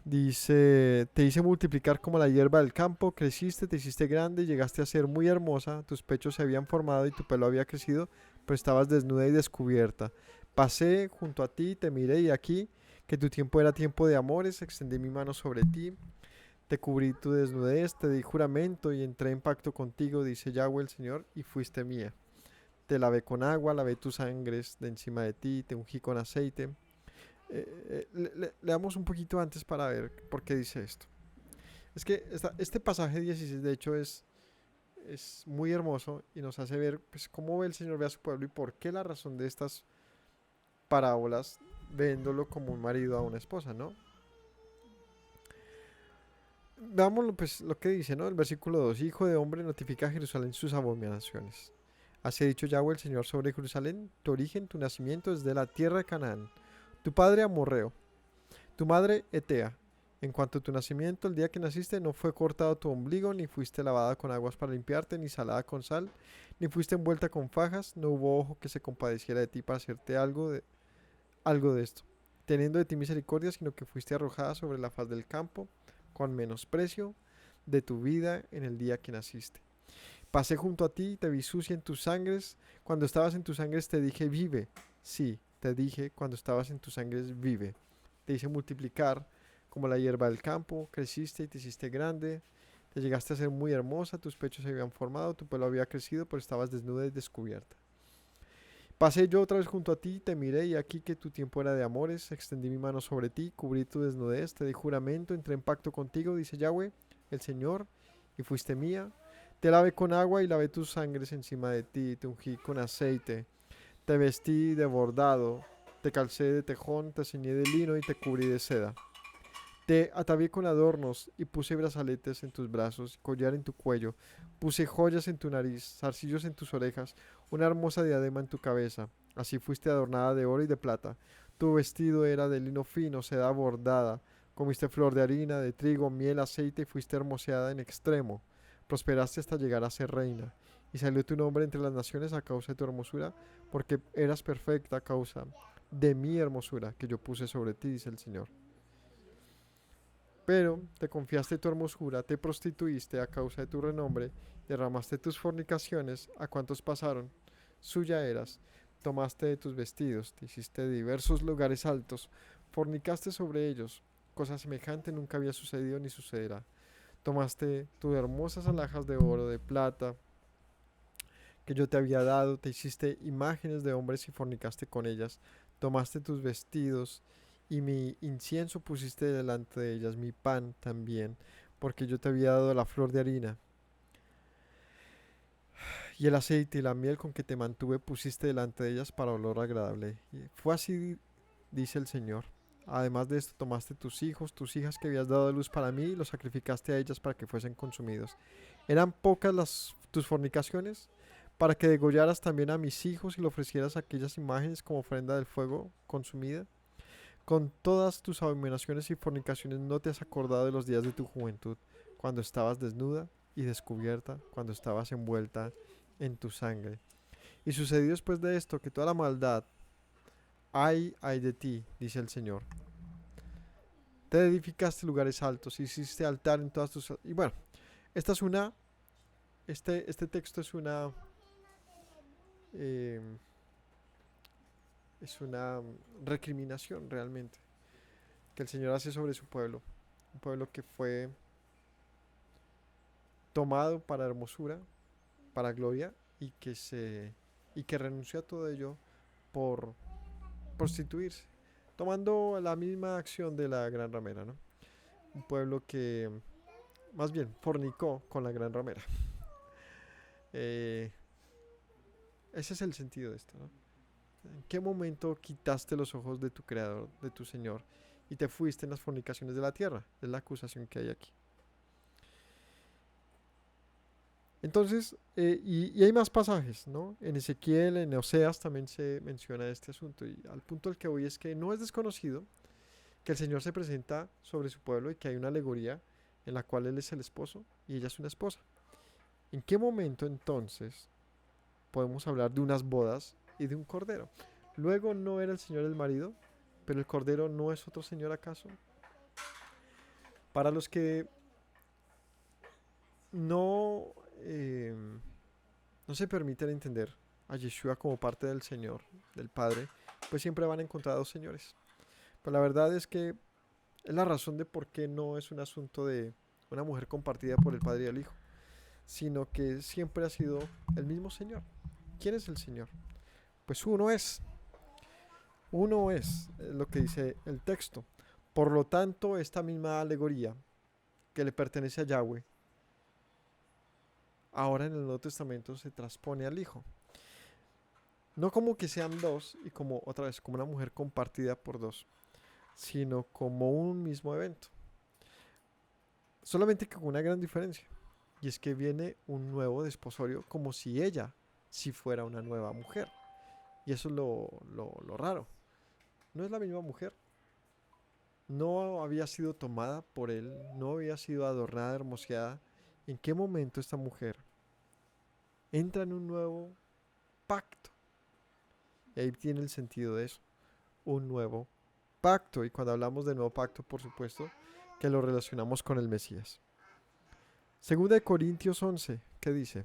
A: Dice: te hice multiplicar como la hierba del campo, creciste, te hiciste grande, llegaste a ser muy hermosa, tus pechos se habían formado y tu pelo había crecido, pero estabas desnuda y descubierta. Pasé junto a ti, te miré y aquí, que tu tiempo era tiempo de amores, extendí mi mano sobre ti, te cubrí tu desnudez, te di juramento y entré en pacto contigo, dice Yahweh el Señor, y fuiste mía. Te lavé con agua, lavé tus sangres de encima de ti, te ungí con aceite. Leamos un poquito antes para ver por qué dice esto. Es que este pasaje 16 de hecho es muy hermoso y nos hace ver, pues, cómo ve el Señor ve a su pueblo y por qué la razón de estas parábolas, viéndolo como un marido a una esposa, ¿no? Veamos pues lo que dice, ¿no? El versículo 2: Hijo de hombre, notifica a Jerusalén sus abominaciones. Así ha dicho Yahweh el Señor sobre Jerusalén: tu origen, tu nacimiento es de la tierra de Canaán, tu padre amorreo, tu madre Etea. En cuanto a tu nacimiento, el día que naciste, no fue cortado tu ombligo, ni fuiste lavada con aguas para limpiarte, ni salada con sal, ni fuiste envuelta con fajas, no hubo ojo que se compadeciera de ti para hacerte algo de esto, teniendo de ti misericordia, sino que fuiste arrojada sobre la faz del campo, con menosprecio de tu vida en el día que naciste. Pasé junto a ti, te vi sucia en tus sangres, cuando estabas en tus sangres te dije vive, sí, te dije cuando estabas en tus sangres vive. Te hice multiplicar como la hierba del campo, creciste y te hiciste grande, te llegaste a ser muy hermosa, tus pechos se habían formado, tu pelo había crecido, pero estabas desnuda y descubierta. Pasé yo otra vez junto a ti, te miré y aquí que tu tiempo era de amores, extendí mi mano sobre ti, cubrí tu desnudez, te di juramento, entré en pacto contigo, dice Yahweh, el Señor, y fuiste mía. Te lavé con agua y lavé tus sangres encima de ti, te ungí con aceite, te vestí de bordado, te calcé de tejón, te ceñí de lino y te cubrí de seda. Te atavié con adornos y puse brazaletes en tus brazos, collar en tu cuello, puse joyas en tu nariz, zarcillos en tus orejas, una hermosa diadema en tu cabeza. Así fuiste adornada de oro y de plata. Tu vestido era de lino fino, seda bordada. Comiste flor de harina, de trigo, miel, aceite y fuiste hermoseada en extremo. Prosperaste hasta llegar a ser reina. Y salió tu nombre entre las naciones a causa de tu hermosura, porque eras perfecta a causa de mi hermosura que yo puse sobre ti, dice el Señor. Pero te confiaste tu hermosura, te prostituiste a causa de tu renombre, derramaste tus fornicaciones a cuantos pasaron, suya eras, tomaste de tus vestidos, te hiciste de diversos lugares altos, fornicaste sobre ellos, cosa semejante nunca había sucedido ni sucederá. Tomaste tus hermosas alhajas de oro, de plata, que yo te había dado, te hiciste imágenes de hombres y fornicaste con ellas, tomaste tus vestidos y mi incienso pusiste delante de ellas, mi pan también, porque yo te había dado la flor de harina, y el aceite y la miel con que te mantuve pusiste delante de ellas para olor agradable. Y fue así, dice el Señor. Además de esto, tomaste tus hijos, tus hijas que habías dado a luz para mí, y los sacrificaste a ellas para que fuesen consumidos. ¿Eran pocas tus fornicaciones? Para que degollaras también a mis hijos y le ofrecieras aquellas imágenes como ofrenda del fuego consumida. Con todas tus abominaciones y fornicaciones no te has acordado de los días de tu juventud, cuando estabas desnuda y descubierta, cuando estabas envuelta en tu sangre. Y sucedió después de esto que toda la maldad, ay de ti, dice el Señor. Te edificaste lugares altos, hiciste altar en todas tus... Y bueno, esta es una... este texto eh, es una recriminación realmente que el Señor hace sobre su pueblo. Un pueblo que fue tomado para hermosura, para gloria y que renunció a todo ello por prostituirse, tomando la misma acción de la gran ramera, ¿no? Un pueblo que más bien fornicó con la gran ramera. Eh, ese es el sentido de esto, ¿no? ¿En qué momento quitaste los ojos de tu creador, de tu Señor, y te fuiste en las fornicaciones de la tierra? Es la acusación que hay aquí. Entonces, y hay más pasajes, ¿no? En Ezequiel, en Oseas también se menciona este asunto. Y al punto al que voy es que no es desconocido que el Señor se presenta sobre su pueblo y que hay una alegoría en la cual Él es el esposo y ella es una esposa. ¿En qué momento entonces podemos hablar de unas bodas y de un cordero? Luego no era el Señor el marido, pero el cordero no es otro Señor acaso. Para los que no, eh, no se permiten entender a Yeshua como parte del Señor, del Padre, pues siempre van a encontrar dos señores. Pero la verdad es que es la razón de por qué no es un asunto de una mujer compartida por el Padre y el Hijo, sino que siempre ha sido el mismo Señor. ¿Quién es el Señor? Pues uno es lo que dice el texto. Por lo tanto, esta misma alegoría que le pertenece a Yahweh, ahora en el Nuevo Testamento se transpone al Hijo. No como que sean dos y como otra vez, como una mujer compartida por dos, sino como un mismo evento. Solamente que con una gran diferencia. Y es que viene un nuevo desposorio como si ella si fuera una nueva mujer. Y eso es lo raro. No es la misma mujer. No había sido tomada por él. No había sido adornada, hermoseada. ¿En qué momento esta mujer entra en un nuevo pacto? Y ahí tiene el sentido de eso. Un nuevo pacto. Y cuando hablamos de nuevo pacto, por supuesto, que lo relacionamos con el Mesías. Segunda de Corintios 11, ¿qué dice?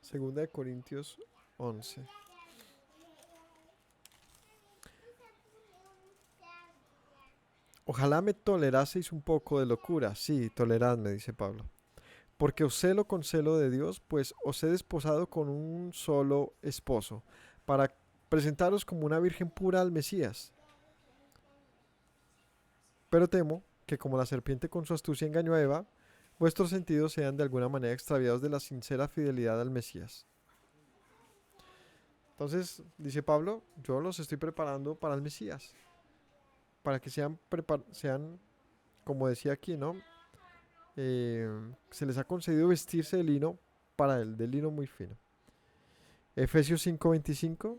A: Segunda de Corintios 11. Ojalá me toleraseis un poco de locura. Sí, toleradme, dice Pablo. Porque os celo con celo de Dios, pues os he desposado con un solo esposo, para presentaros como una virgen pura al Mesías. Pero temo que como la serpiente con su astucia engañó a Eva, vuestros sentidos sean de alguna manera extraviados de la sincera fidelidad al Mesías. Entonces, dice Pablo, yo los estoy preparando para el Mesías, para que sean como decía aquí, ¿no? Se les ha concedido vestirse de lino para él, de lino muy fino. Efesios 5:25.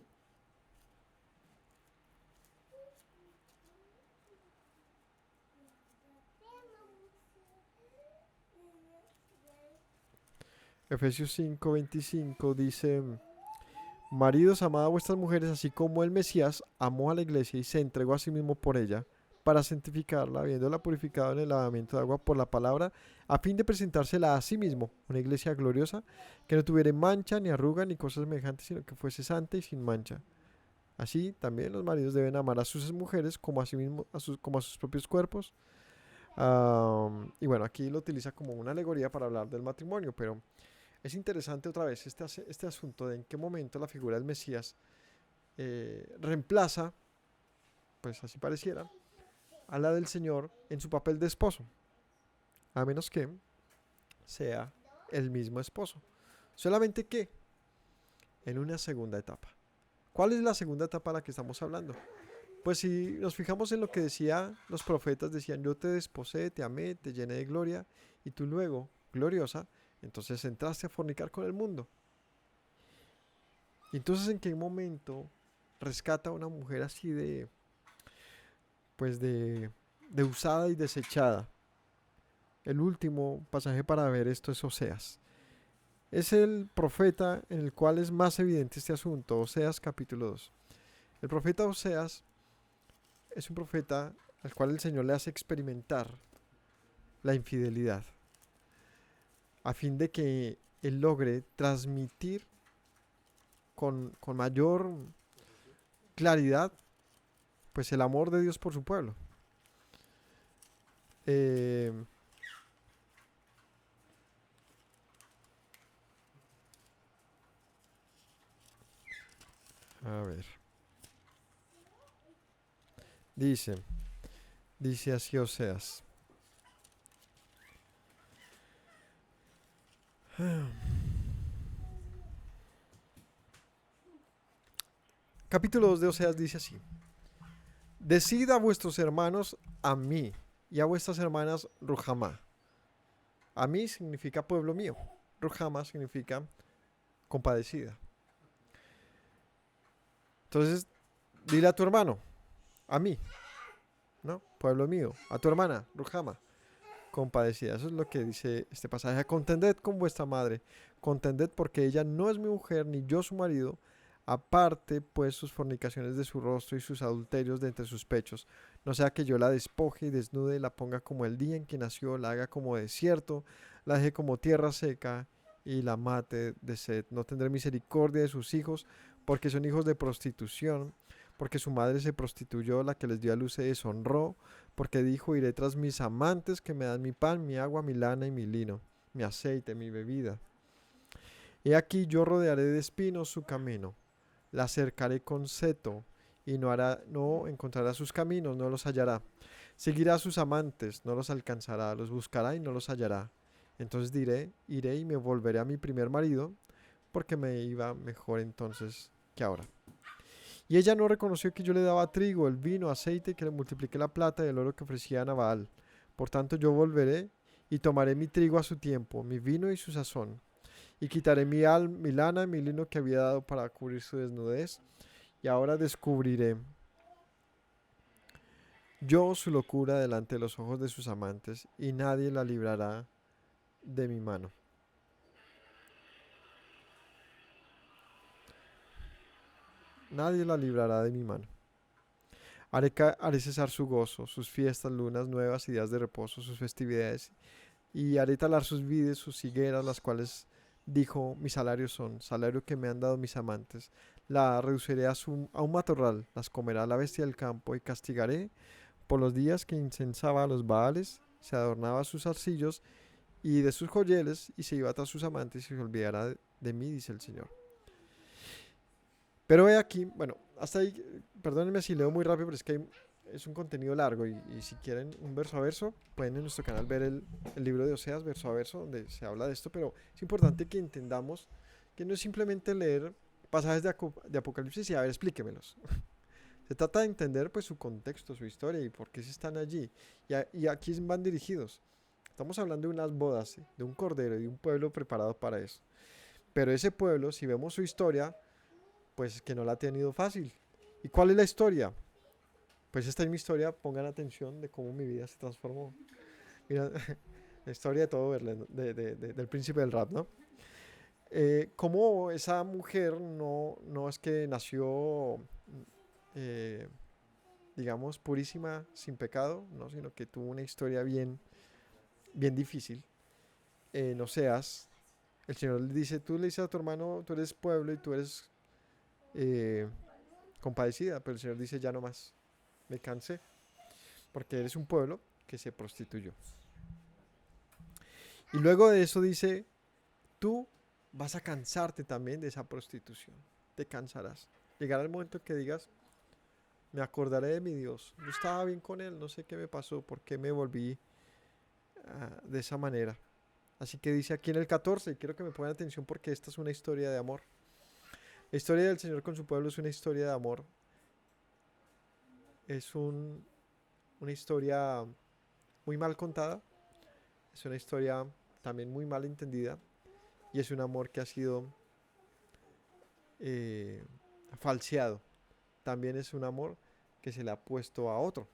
A: Efesios 5:25 dice: maridos, amad a vuestras mujeres, así como el Mesías amó a la iglesia y se entregó a sí mismo por ella, para santificarla, habiéndola purificado en el lavamiento de agua por la palabra, a fin de presentársela a sí mismo, una iglesia gloriosa, que no tuviera mancha, ni arruga, ni cosas semejantes, sino que fuese santa y sin mancha. Así también los maridos deben amar a sus mujeres como a sí mismos, como a sus propios cuerpos. Y bueno, aquí lo utiliza como una alegoría para hablar del matrimonio, pero es interesante otra vez este asunto de en qué momento la figura del Mesías reemplaza, pues así pareciera, a la del Señor en su papel de esposo, a menos que sea el mismo esposo. Solamente que en una segunda etapa. ¿Cuál es la segunda etapa a la que estamos hablando? Pues si nos fijamos en lo que decía los profetas, decían: yo te desposé, te amé, te llené de gloria, y tú luego, gloriosa, entonces entraste a fornicar con el mundo. Y entonces, ¿en qué momento rescata a una mujer así pues de usada y desechada? El último pasaje para ver esto es Oseas. Es el profeta en el cual es más evidente este asunto, Oseas capítulo 2. El profeta Oseas es un profeta al cual el Señor le hace experimentar la infidelidad, a fin de que él logre transmitir con mayor claridad pues el amor de Dios por su pueblo. Eh, a ver, dice así Oseas. Capítulo 2 de Oseas dice así: decid a vuestros hermanos a mí, y a vuestras hermanas Ruhamá. A mí significa pueblo mío, Ruhamá significa compadecida. Entonces, dile a tu hermano, a mí, ¿no? Pueblo mío, a tu hermana, Ruhamá, compadecida. Eso es lo que dice este pasaje. Contended con vuestra madre, contended porque ella no es mi mujer, ni yo su marido. Aparte pues sus fornicaciones de su rostro y sus adulterios de entre sus pechos, no sea que yo la despoje y desnude, la ponga como el día en que nació, la haga como desierto, la deje como tierra seca y la mate de sed. No tendré misericordia de sus hijos, porque son hijos de prostitución, porque su madre se prostituyó, la que les dio a luz se deshonró, porque dijo: iré tras mis amantes que me dan mi pan, mi agua, mi lana y mi lino, mi aceite, mi bebida. He aquí yo rodearé de espinos su camino, la cercaré con seto, y no encontrará sus caminos, no los hallará. Seguirá a sus amantes, no los alcanzará, los buscará y no los hallará. Entonces iré y me volveré a mi primer marido, porque me iba mejor entonces que ahora. Y ella no reconoció que yo le daba trigo, el vino, aceite, y que le multipliqué la plata y el oro que ofrecía a Nabal. Por tanto yo volveré y tomaré mi trigo a su tiempo, mi vino y su sazón, y quitaré mi lana y mi lino que había dado para cubrir su desnudez, y ahora descubriré yo su locura delante de los ojos de sus amantes, y nadie la librará de mi mano. Nadie la librará de mi mano. Haré cesar su gozo, sus fiestas, lunas nuevas y días de reposo, sus festividades, y haré talar sus vides, sus higueras, las cuales dijo: mi salario son, salario que me han dado mis amantes. La reduciré a un matorral, las comerá la bestia del campo, y castigaré por los días que incensaba a los baales, se adornaba sus arcillos y de sus joyeles, y se iba tras sus amantes, y se olvidará de mí, dice el Señor. Pero he aquí, bueno, hasta ahí, perdónenme si leo muy rápido, pero es que es un contenido largo, y si quieren un verso a verso, pueden en nuestro canal ver el libro de Oseas verso a verso, donde se habla de esto, pero es importante que entendamos que no es simplemente leer pasajes de Apocalipsis y a ver, explíquemelos. Se trata de entender pues su contexto, su historia y por qué se están allí y a quién van dirigidos. Estamos hablando de unas bodas, de un cordero y de un pueblo preparado para eso. Pero ese pueblo, si vemos su historia, pues que no la ha tenido fácil. ¿Y cuál es la historia? Pues esta es mi historia, pongan atención de cómo mi vida se transformó. Mira, la historia de todo Berlín, del príncipe del rap, ¿no? Cómo esa mujer no es que nació, eh, digamos, purísima, sin pecado, ¿no? Sino que tuvo una historia bien difícil. No seas, el Señor le dice, tú le dices a tu hermano, tú eres pueblo y tú eres eh, compadecida, pero el Señor dice, ya no más, me cansé, porque eres un pueblo que se prostituyó. Y luego de eso dice, tú vas a cansarte también de esa prostitución, te cansarás. Llegará el momento que digas, me acordaré de mi Dios, yo estaba bien con Él, no sé qué me pasó, por qué me volví de esa manera. Así que dice aquí en el 14, y quiero que me pongan atención porque esta es una historia de amor. La historia del Señor con su pueblo es una historia de amor. Es una historia muy mal contada, es una historia también muy mal entendida y es un amor que ha sido eh, falseado. También es un amor que se le ha puesto a otro.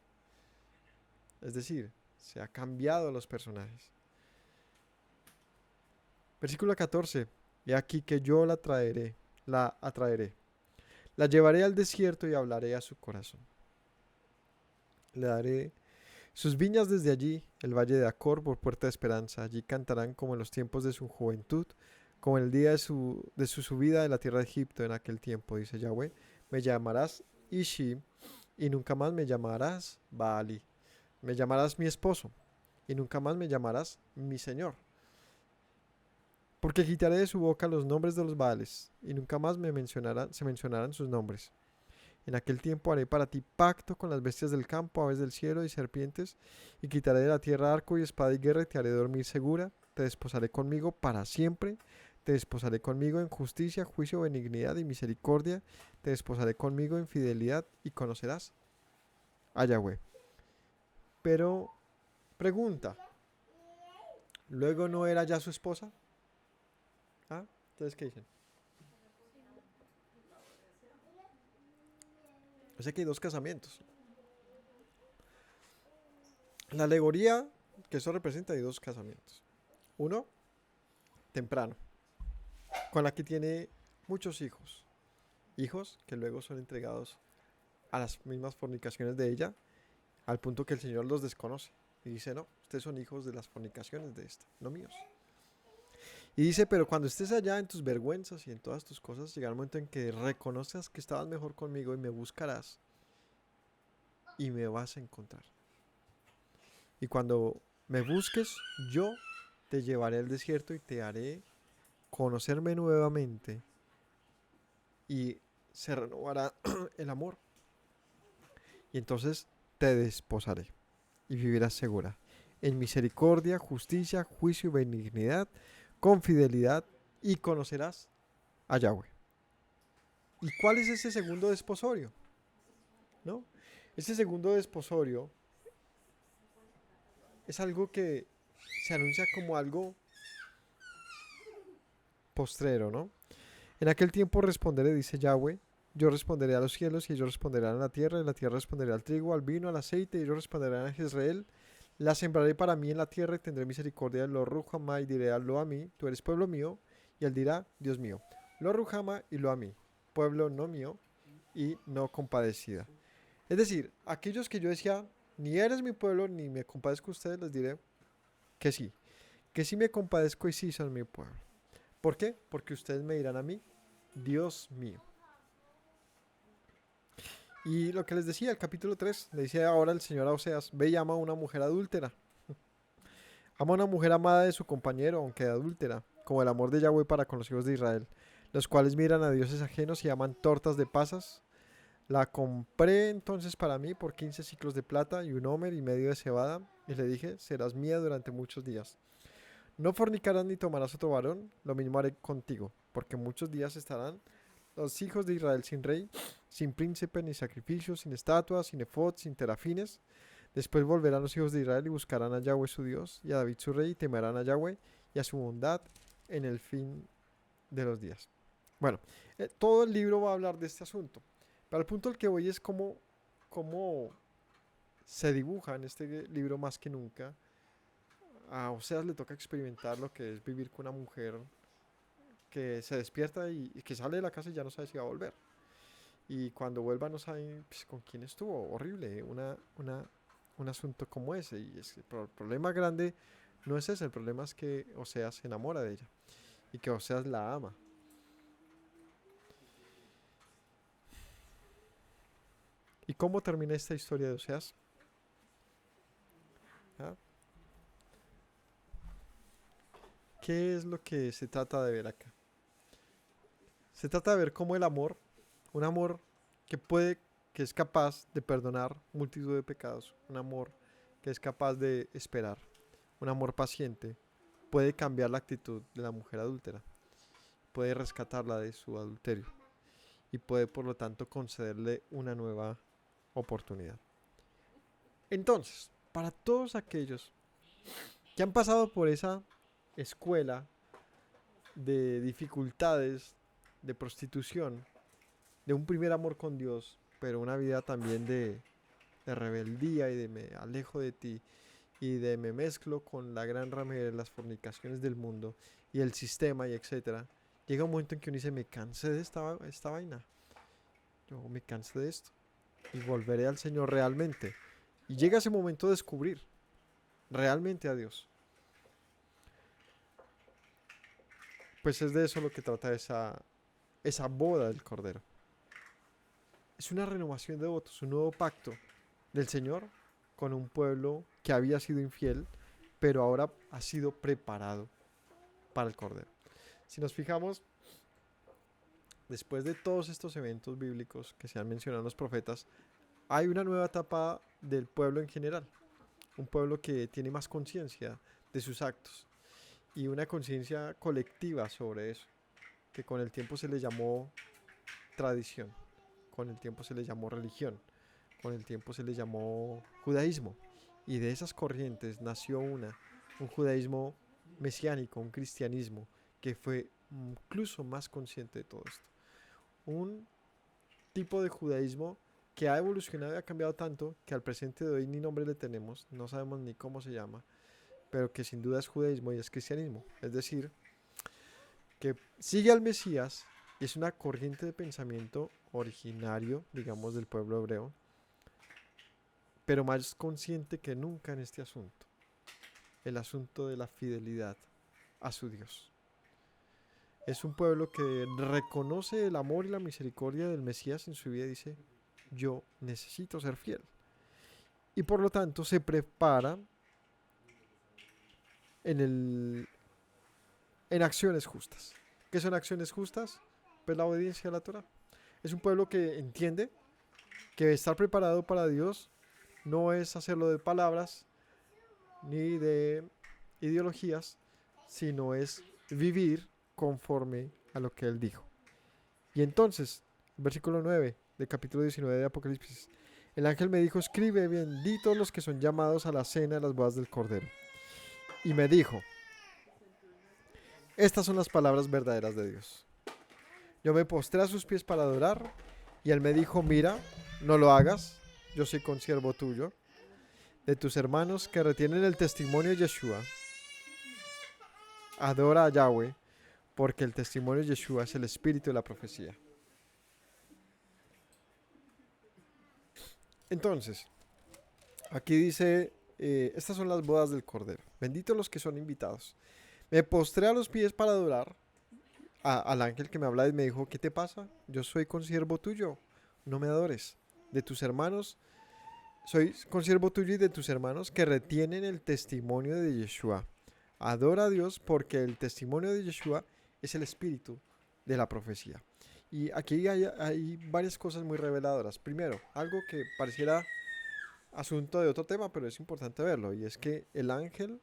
A: Es decir, se ha cambiado a los personajes. Versículo 14. He aquí que yo la atraeré. La llevaré al desierto y hablaré a su corazón. Le daré sus viñas desde allí, el valle de Acor por puerta de esperanza. Allí cantarán como en los tiempos de su juventud, como en el día de su subida de la tierra de Egipto en aquel tiempo, dice Yahweh. Me llamarás Ishi y nunca más me llamarás Baali. Me llamarás mi esposo y nunca más me llamarás mi señor. Porque quitaré de su boca los nombres de los Baales y nunca más se mencionarán sus nombres. En aquel tiempo haré para ti pacto con las bestias del campo, aves del cielo y serpientes, y quitaré de la tierra arco y espada y guerra y te haré dormir segura. Te desposaré conmigo para siempre. Te desposaré conmigo en justicia, juicio, benignidad y misericordia. Te desposaré conmigo en fidelidad y conocerás a Yahweh. Pero, pregunta, ¿luego no era ya su esposa? ¿Ah? ¿Ustedes qué dicen? O sea que hay dos casamientos. La alegoría que eso representa hay dos casamientos. Uno, temprano, con la que tiene muchos hijos. Hijos que luego son entregados a las mismas fornicaciones de ella, al punto que el Señor los desconoce. Y dice, no, ustedes son hijos de las fornicaciones de esta, no míos. Y dice, pero cuando estés allá en tus vergüenzas y en todas tus cosas, llegará el momento en que reconozcas que estabas mejor conmigo y me buscarás y me vas a encontrar. Y cuando me busques, yo te llevaré al desierto y te haré conocerme nuevamente y se renovará el amor. Y entonces te desposaré y vivirás segura en misericordia, justicia, juicio y benignidad, con fidelidad y conocerás a Yahweh. ¿Y cuál es ese segundo desposorio? ¿No? Ese segundo desposorio es algo que se anuncia como algo postrero, ¿no? En aquel tiempo responderé, dice Yahweh, yo responderé a los cielos y ellos responderán a la tierra, y la tierra responderá al trigo, al vino, al aceite, y ellos responderán a Jezreel. La sembraré para mí en la tierra y tendré misericordia de lo Ruhama y diré a lo a mí, tú eres pueblo mío, y él dirá, Dios mío. Lo Ruhama y lo a mí, pueblo no mío y no compadecida. Es decir, aquellos que yo decía, ni eres mi pueblo, ni me compadezco a ustedes, les diré que sí me compadezco y sí son mi pueblo. ¿Por qué? Porque ustedes me dirán a mí, Dios mío. Y lo que les decía, el capítulo 3, le dice ahora el Señor a Oseas, ve y ama a una mujer adúltera. Ama a una mujer amada de su compañero, aunque adúltera, como el amor de Yahweh para con los hijos de Israel, los cuales miran a dioses ajenos y aman tortas de pasas. La compré entonces para mí por 15 ciclos de plata y un homer y medio de cebada, y le dije, serás mía durante muchos días. No fornicarás ni tomarás otro varón, lo mismo haré contigo, porque muchos días estarán los hijos de Israel sin rey, sin príncipe, ni sacrificios, sin estatuas, sin efod, sin terafines. Después volverán los hijos de Israel y buscarán a Yahweh su Dios y a David su rey y temerán a Yahweh y a su bondad en el fin de los días. Bueno, todo el libro va a hablar de este asunto, pero el punto al que voy es cómo se dibuja en este libro más que nunca. A Oseas le toca experimentar lo que es vivir con una mujer que se despierta y que sale de la casa y ya no sabe si va a volver. Y cuando vuelva no sabe pues, con quién estuvo. Horrible, un asunto como ese. Y es, el problema grande no es ese, el problema es que Oseas se enamora de ella y que Oseas la ama. ¿Y cómo termina esta historia de Oseas? ¿Ah? ¿Qué es lo que se trata de ver acá? Se trata de ver cómo el amor, un amor que puede, que es capaz de perdonar multitud de pecados, un amor que es capaz de esperar, un amor paciente, puede cambiar la actitud de la mujer adúltera, puede rescatarla de su adulterio y puede por lo tanto concederle una nueva oportunidad. Entonces, para todos aquellos que han pasado por esa escuela de dificultades, de prostitución, de un primer amor con Dios, pero una vida también de rebeldía y de me alejo de ti y de me mezclo con la gran ramera de las fornicaciones del mundo y el sistema y etcétera. Llega un momento en que uno dice, me cansé de esta vaina, yo me cansé de esto y volveré al Señor realmente. Y llega ese momento de descubrir realmente a Dios. Pues es de eso lo que trata esa boda del Cordero. Es una renovación de votos, un nuevo pacto del Señor con un pueblo que había sido infiel, pero ahora ha sido preparado para el Cordero. Si nos fijamos, después de todos estos eventos bíblicos que se han mencionado en los profetas, hay una nueva etapa del pueblo en general, un pueblo que tiene más conciencia de sus actos y una conciencia colectiva sobre eso, que con el tiempo se le llamó tradición, con el tiempo se le llamó religión, con el tiempo se le llamó judaísmo. Y de esas corrientes nació un judaísmo mesiánico, un cristianismo que fue incluso más consciente de todo esto. Un tipo de judaísmo que ha evolucionado y ha cambiado tanto que al presente de hoy ni nombre le tenemos, no sabemos ni cómo se llama, pero que sin duda es judaísmo y es cristianismo. Es decir, que sigue al Mesías y es una corriente de pensamiento originario, digamos, del pueblo hebreo, pero más consciente que nunca en este asunto, el asunto de la fidelidad a su Dios. Es un pueblo que reconoce el amor y la misericordia del Mesías en su vida y dice, yo necesito ser fiel. Y por lo tanto se prepara en, en acciones justas. ¿Qué son acciones justas? Pues la obediencia a la Torah. Es un pueblo que entiende que estar preparado para Dios no es hacerlo de palabras ni de ideologías, sino es vivir conforme a lo que Él dijo. Y entonces, versículo 9 del capítulo 19 de Apocalipsis, el ángel me dijo, escribe, benditos los que son llamados a la cena de las bodas del Cordero. Y me dijo, estas son las palabras verdaderas de Dios. Yo me postré a sus pies para adorar, y él me dijo, mira, no lo hagas, yo soy consiervo tuyo, de tus hermanos que retienen el testimonio de Yeshua. Adora a Yahweh, porque el testimonio de Yeshua es el espíritu de la profecía. Entonces, aquí dice, estas son las bodas del Cordero. Benditos los que son invitados. Me postré a los pies para adorar al ángel que me habla y me dijo, ¿qué te pasa? Yo soy consiervo tuyo, no me adores. De tus hermanos, soy consiervo tuyo y de tus hermanos que retienen el testimonio de Yeshua. Adora a Dios porque el testimonio de Yeshua es el espíritu de la profecía. Y aquí hay varias cosas muy reveladoras. Primero, algo que pareciera asunto de otro tema, pero es importante verlo, y es que el ángel,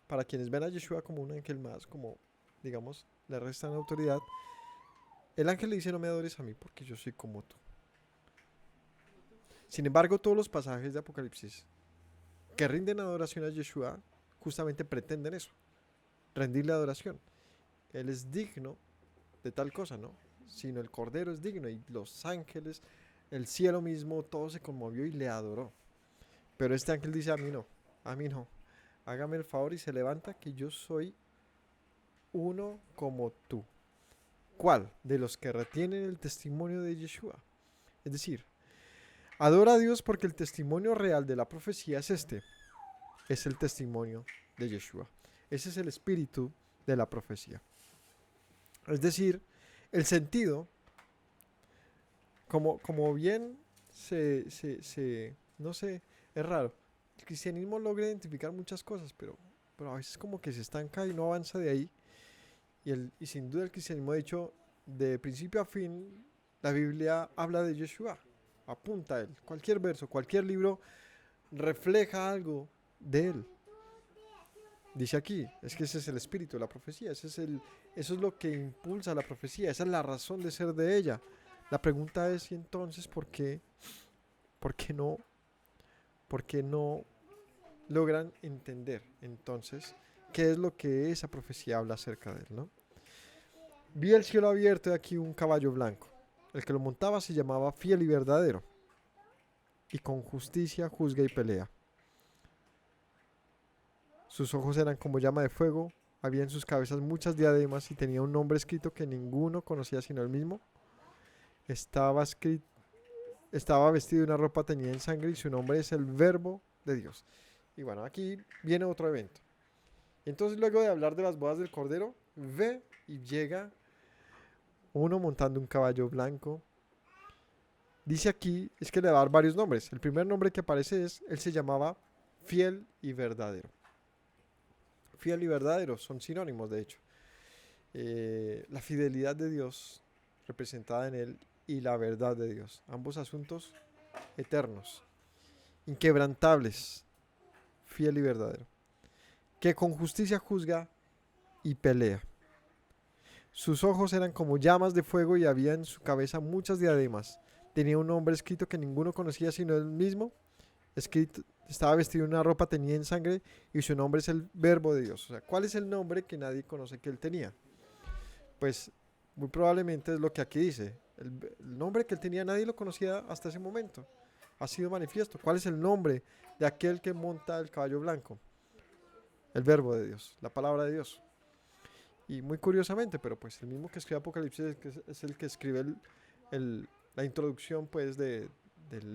A: para quienes ven a Yeshua como un ángel más, como, digamos, le restan autoridad, el ángel le dice, no me adores a mí porque yo soy como tú. Sin embargo, todos los pasajes de Apocalipsis que rinden adoración a Yeshua justamente pretenden eso, rendirle adoración. Él es digno de tal cosa, ¿no? Sino el Cordero es digno y los ángeles, el cielo mismo, todo se conmovió y le adoró. Pero este ángel dice, a mí no, hágame el favor y se levanta que yo soy uno como tú. ¿Cuál? De los que retienen el testimonio de Yeshua. Es decir, adora a Dios porque el testimonio real de la profecía es este. Es el testimonio de Yeshua. Ese es el espíritu de la profecía. Es decir, el sentido, como bien no sé, es raro. El cristianismo logra identificar muchas cosas, pero a veces como que se estanca y no avanza de ahí. Y sin duda el cristianismo, de hecho, de principio a fin, la Biblia habla de Yeshua, apunta a él. Cualquier verso, cualquier libro refleja algo de él. Dice aquí, es que ese es el espíritu de la profecía, eso es lo que impulsa la profecía, esa es la razón de ser de ella. La pregunta es, ¿y entonces por qué no logran entender entonces qué es lo que esa profecía habla acerca de él, ¿no? Vi el cielo abierto y aquí un caballo blanco. El que lo montaba se llamaba Fiel y Verdadero, y con justicia juzga y pelea. Sus ojos eran como llama de fuego, había en sus cabezas muchas diademas y tenía un nombre escrito que ninguno conocía sino él mismo. Estaba vestido de una ropa teñida en sangre y su nombre es el Verbo de Dios. Y bueno, aquí viene otro evento. Entonces, luego de hablar de las bodas del Cordero, ve y llega uno montando un caballo blanco. Dice aquí, es que le va a dar varios nombres. El primer nombre que aparece él se llamaba Fiel y Verdadero. Fiel y verdadero son sinónimos, de hecho. La fidelidad de Dios representada en él y la verdad de Dios. Ambos asuntos eternos, inquebrantables, fiel y verdadero. Que con justicia juzga y pelea. Sus ojos eran como llamas de fuego y había en su cabeza muchas diademas. Tenía un nombre escrito que ninguno conocía sino él mismo. Estaba vestido en una ropa teñida en sangre y su nombre es el Verbo de Dios. O sea, ¿cuál es el nombre que nadie conoce que él tenía? Pues muy probablemente es lo que aquí dice. El nombre que él tenía nadie lo conocía hasta ese momento. Ha sido manifiesto. ¿Cuál es el nombre de aquel que monta el caballo blanco? El Verbo de Dios, la palabra de Dios. Y muy curiosamente, pero pues el mismo que escribe Apocalipsis es el que escribe la introducción pues del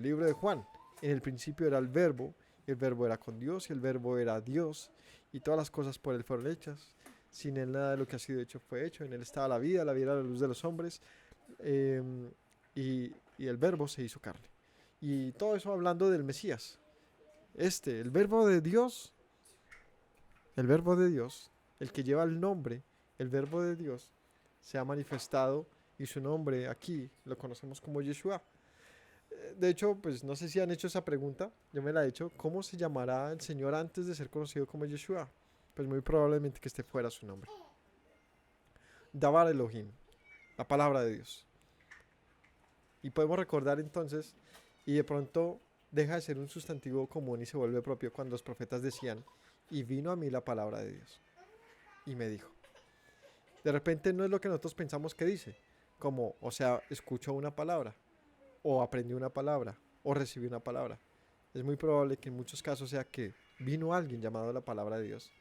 A: libro de Juan. En el principio era el verbo era con Dios y el verbo era Dios y todas las cosas por él fueron hechas. Sin él nada de lo que ha sido hecho fue hecho. En él estaba la vida era la luz de los hombres eh, y el verbo se hizo carne. Y todo eso hablando del Mesías. El verbo de Dios, el que lleva el nombre, el verbo de Dios, se ha manifestado y su nombre aquí lo conocemos como Yeshua. De hecho, pues no sé si han hecho esa pregunta, yo me la he hecho, ¿cómo se llamará el Señor antes de ser conocido como Yeshua? Pues muy probablemente que este fuera su nombre. Dabar Elohim, la palabra de Dios. Y podemos recordar entonces, y de pronto deja de ser un sustantivo común y se vuelve propio cuando los profetas decían, y vino a mí la palabra de Dios, y me dijo. De repente no es lo que nosotros pensamos que dice, como, o sea, escuchó una palabra, o aprendió una palabra, o recibió una palabra. Es muy probable que en muchos casos sea que vino alguien llamado la palabra de Dios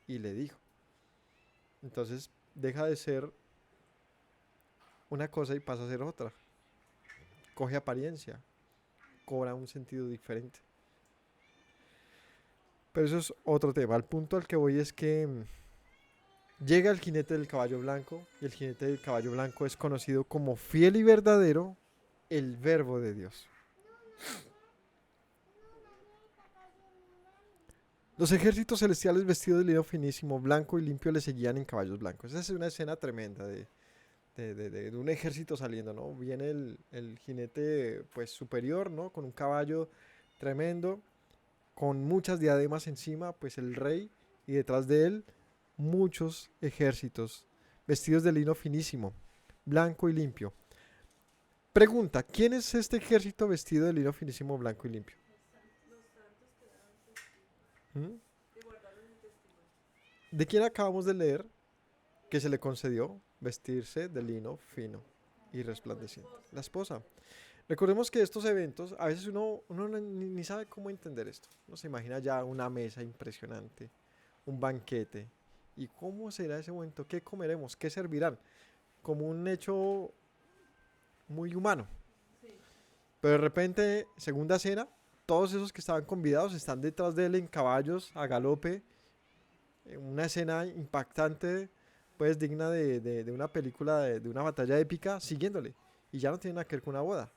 A: y le dijo. Entonces deja de ser una cosa y pasa a ser otra. Coge apariencia, cobra un sentido diferente. Pero eso es otro tema. El punto al que voy es que llega el jinete del caballo blanco y el jinete del caballo blanco es conocido como fiel y verdadero, el Verbo de Dios. Los ejércitos celestiales vestidos de lino finísimo, blanco y limpio le seguían en caballos blancos. Esa es una escena tremenda de un ejército saliendo, ¿no? Viene el jinete pues superior, ¿no? Con un caballo tremendo, con muchas diademas encima, pues el rey, y detrás de él muchos ejércitos vestidos de lino finísimo, blanco y limpio. Pregunta, ¿quién es este ejército vestido de lino finísimo, blanco y limpio? ¿Mm? ¿De quién acabamos de leer que se le concedió vestirse de lino fino y resplandeciente. La esposa. Recordemos que estos eventos, a veces uno ni sabe cómo entender esto. Uno se imagina ya una mesa impresionante, un banquete. ¿Y cómo será ese momento? ¿Qué comeremos? ¿Qué servirán? Como un hecho muy humano. Pero de repente, segunda cena, todos esos que estaban convidados están detrás de él en caballos, a galope. Una escena impactante, pues digna de una película, de una batalla épica, siguiéndole. Y ya no tiene nada que ver con una boda,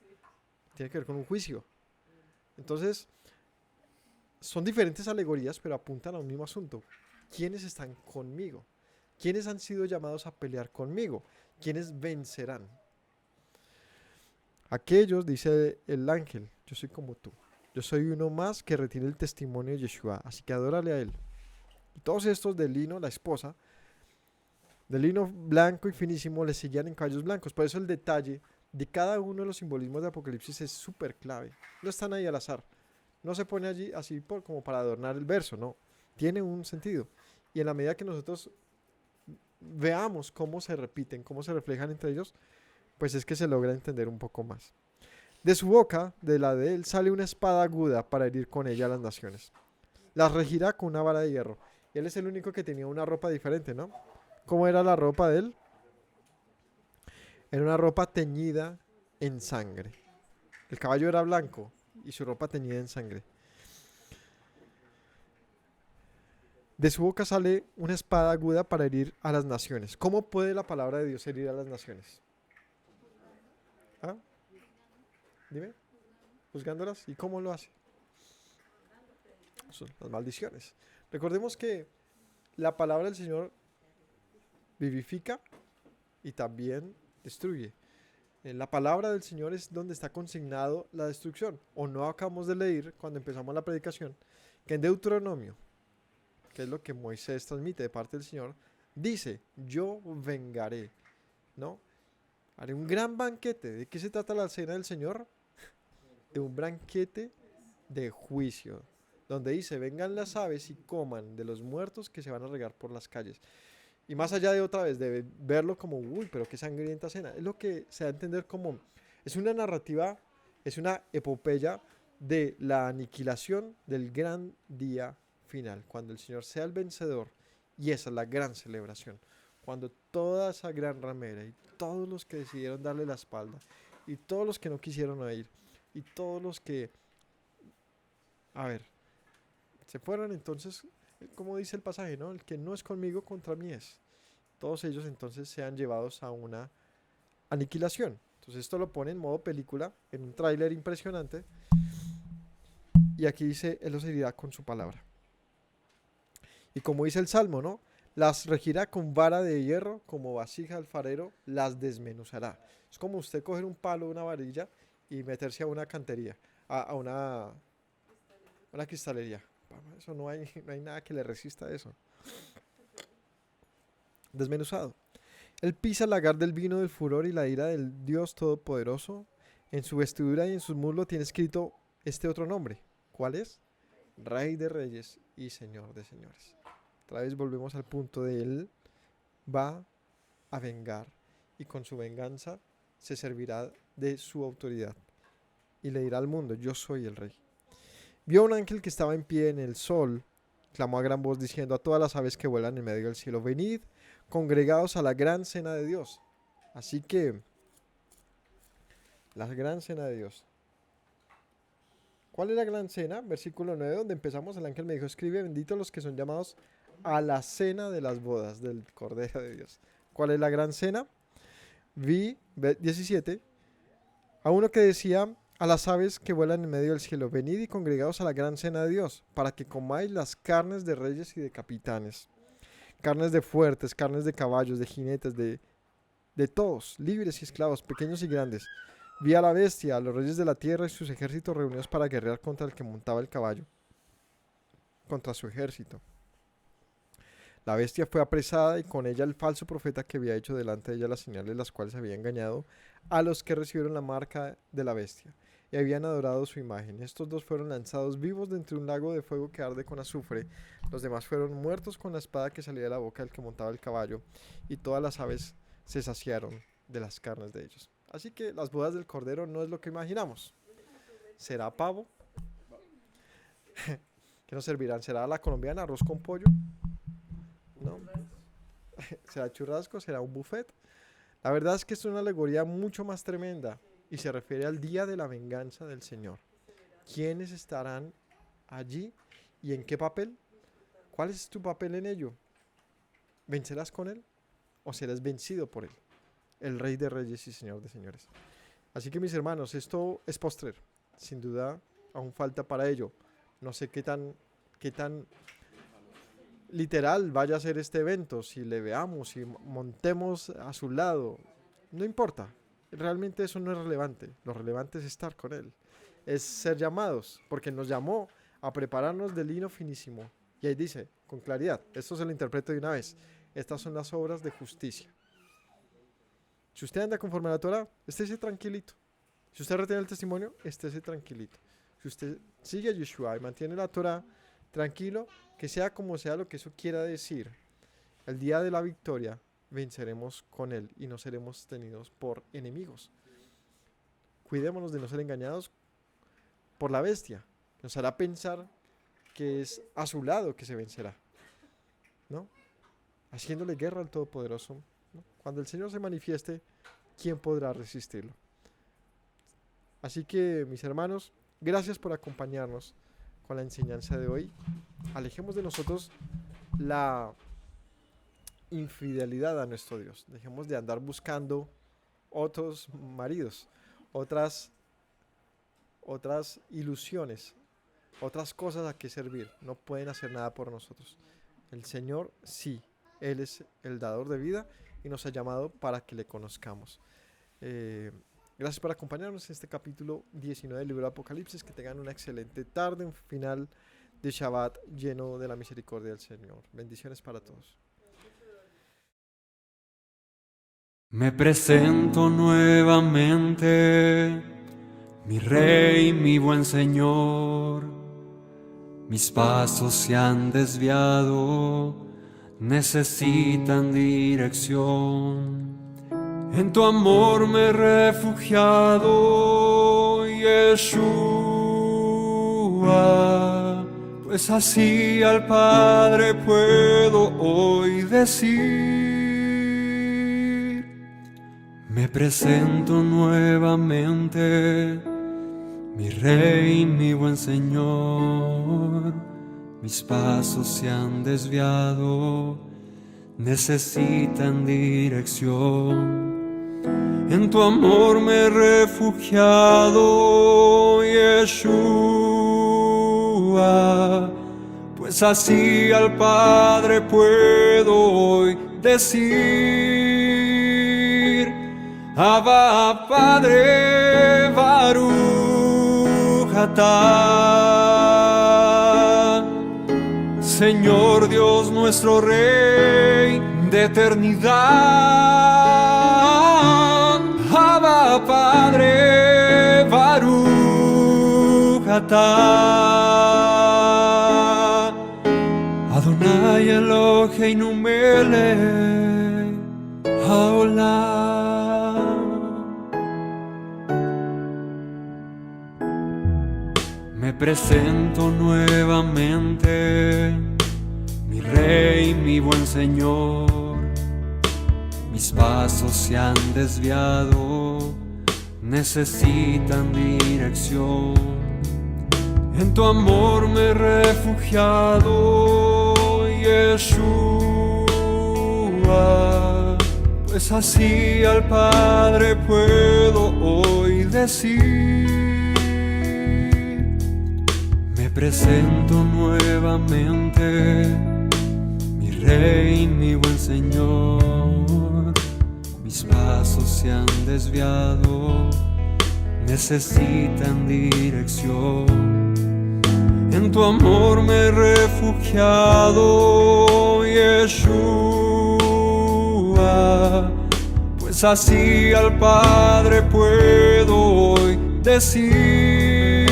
A: tiene que ver con un juicio. Entonces, son diferentes alegorías, pero apuntan a un mismo asunto. ¿Quiénes están conmigo? ¿Quiénes han sido llamados a pelear conmigo? ¿Quiénes vencerán? Aquellos, dice el ángel, yo soy como tú. Yo soy uno más que retiene el testimonio de Yeshua, así que adórale a él. Y todos estos de lino, la esposa, de lino blanco y finísimo, le seguían en caballos blancos. Por eso el detalle de cada uno de los simbolismos de Apocalipsis es súper clave. No están ahí al azar. No se pone allí así como para adornar el verso, no. Tiene un sentido. Y en la medida que nosotros veamos cómo se repiten, cómo se reflejan entre ellos, pues es que se logra entender un poco más. De su boca, de la de él, sale una espada aguda para herir con ella a las naciones. Las regirá con una vara de hierro. Y él es el único que tenía una ropa diferente, ¿no? ¿Cómo era la ropa de él? Era una ropa teñida en sangre. El caballo era blanco y su ropa teñida en sangre. De su boca sale una espada aguda para herir a las naciones. ¿Cómo puede la palabra de Dios herir a las naciones? ¿Ah? Dime. Juzgándolas. ¿Y cómo lo hace? Son las maldiciones. Recordemos que la palabra del Señor vivifica y también destruye. En la palabra del Señor es donde está consignado la destrucción. O no acabamos de leer cuando empezamos la predicación que en Deuteronomio, que es lo que Moisés transmite de parte del Señor, dice, yo vengaré, ¿no? Haré un gran banquete. ¿De qué se trata la cena del Señor? De un banquete de juicio, donde dice, vengan las aves y coman de los muertos que se van a regar por las calles. Y más allá de otra vez, de verlo como, uy, pero qué sangrienta cena, es lo que se da a entender como, es una narrativa, es una epopeya de la aniquilación del gran día final, cuando el Señor sea el vencedor, y esa es la gran celebración, cuando toda esa gran ramera y todos los que decidieron darle la espalda, y todos los que no quisieron oír, y todos los que, a ver, se fueron entonces, como dice el pasaje, ¿no? El que no es conmigo, contra mí es. Todos ellos entonces sean llevados a una aniquilación. Entonces esto lo pone en modo película, en un tráiler impresionante. Y aquí dice, Él los herirá con su palabra. Y como dice el Salmo, ¿no? Las regirá con vara de hierro, como vasija alfarero, las desmenuzará. Es como usted coger un palo, una varilla y meterse a una cantería, a una cristalería. Eso no hay nada que le resista a eso. Desmenuzado. Él pisa el lagar del vino del furor y la ira del Dios Todopoderoso. En su vestidura y en su muslo tiene escrito este otro nombre. ¿Cuál es? Rey de reyes y Señor de señores. Otra vez volvemos al punto de Él va a vengar y con su venganza se servirá de su autoridad y le dirá al mundo, yo soy el rey. Vio a un ángel que estaba en pie en el sol, clamó a gran voz diciendo a todas las aves que vuelan en medio del cielo, venid, congregados a la gran cena de Dios. Así que, la gran cena de Dios. ¿Cuál es la gran cena? Versículo 9, donde empezamos, el ángel me dijo, escribe, benditos los que son llamados a la cena de las bodas del Cordero de Dios. ¿Cuál es la gran cena? Vi, 17, a uno que decía a las aves que vuelan en medio del cielo, venid y congregados a la gran cena de Dios, para que comáis las carnes de reyes y de capitanes, carnes de fuertes, carnes de caballos, de jinetes, de todos, libres y esclavos, pequeños y grandes. Vi a la bestia, a los reyes de la tierra y sus ejércitos reunidos para guerrear contra el que montaba el caballo, contra su ejército. La bestia fue apresada y con ella el falso profeta que había hecho delante de ella las señales, las cuales había engañado a los que recibieron la marca de la bestia y habían adorado su imagen. Estos dos fueron lanzados vivos dentro de un lago de fuego que arde con azufre. Los demás fueron muertos con la espada que salía de la boca del que montaba el caballo y todas las aves se saciaron de las carnes de ellos. Así que las bodas del Cordero no es lo que imaginamos. ¿Será pavo? ¿Qué nos servirán? ¿Será la colombiana, arroz con pollo? ¿No? ¿Será churrasco? ¿Será un buffet? La verdad es que es una alegoría mucho más tremenda y se refiere al día de la venganza del Señor. ¿Quiénes estarán allí y en qué papel? ¿Cuál es tu papel en ello? ¿Vencerás con Él o serás vencido por Él? El Rey de Reyes y Señor de Señores. Así que mis hermanos, esto es postrer. Sin duda, aún falta para ello. No sé qué tan literal vaya a ser este evento, si le veamos, si montemos a su lado. No importa. Realmente eso no es relevante. Lo relevante es estar con Él. Es ser llamados, porque nos llamó a prepararnos de lino finísimo. Y ahí dice, con claridad, esto se lo interpreto de una vez. Estas son las obras de justicia. Si usted anda conforme a la Torah, estése tranquilito. Si usted retiene el testimonio, estése tranquilito. Si usted sigue a Yeshua y mantiene la Torah, tranquilo, que sea como sea lo que eso quiera decir, el día de la victoria venceremos con Él y no seremos tenidos por enemigos. Cuidémonos de no ser engañados por la bestia. Nos hará pensar que es a su lado que se vencerá, ¿no? Haciéndole guerra al Todopoderoso, ¿no? Cuando el Señor se manifieste, ¿quién podrá resistirlo? Así que, mis hermanos, gracias por acompañarnos con la enseñanza de hoy. Alejemos de nosotros la infidelidad a nuestro Dios. Dejemos de andar buscando otros maridos, otras ilusiones, otras cosas a que servir. No pueden hacer nada por nosotros. El Señor sí, Él es el dador de vida y nos ha llamado para que le conozcamos. Gracias por acompañarnos en este capítulo 19 del libro de Apocalipsis. Que tengan una excelente tarde, un final de Shabbat lleno de la misericordia del Señor. Bendiciones para todos.
B: Me presento nuevamente, mi Rey, mi buen Señor. Mis pasos se han desviado, necesitan dirección. En tu amor me he refugiado, Yeshua, pues así al Padre puedo hoy decir. Me presento nuevamente, mi Rey, mi buen Señor. Mis pasos se han desviado, necesitan dirección. En tu amor me he refugiado, Yeshua, pues así al Padre puedo hoy decir. Abba, Padre, Baruch atah, Señor Dios nuestro Rey de eternidad. Abba, Padre, Baruch atah, Adonai Eloheinu melech haolam. Me presento nuevamente, mi Rey, mi buen Señor. Mis pasos se han desviado, necesitan dirección. En tu amor me he refugiado, Yeshua, pues así al Padre puedo hoy decir. Me presento nuevamente, mi Rey, mi buen Señor. Mis pasos se han desviado, necesitan dirección. En tu amor me he refugiado, Yeshua, pues así al Padre puedo hoy decir.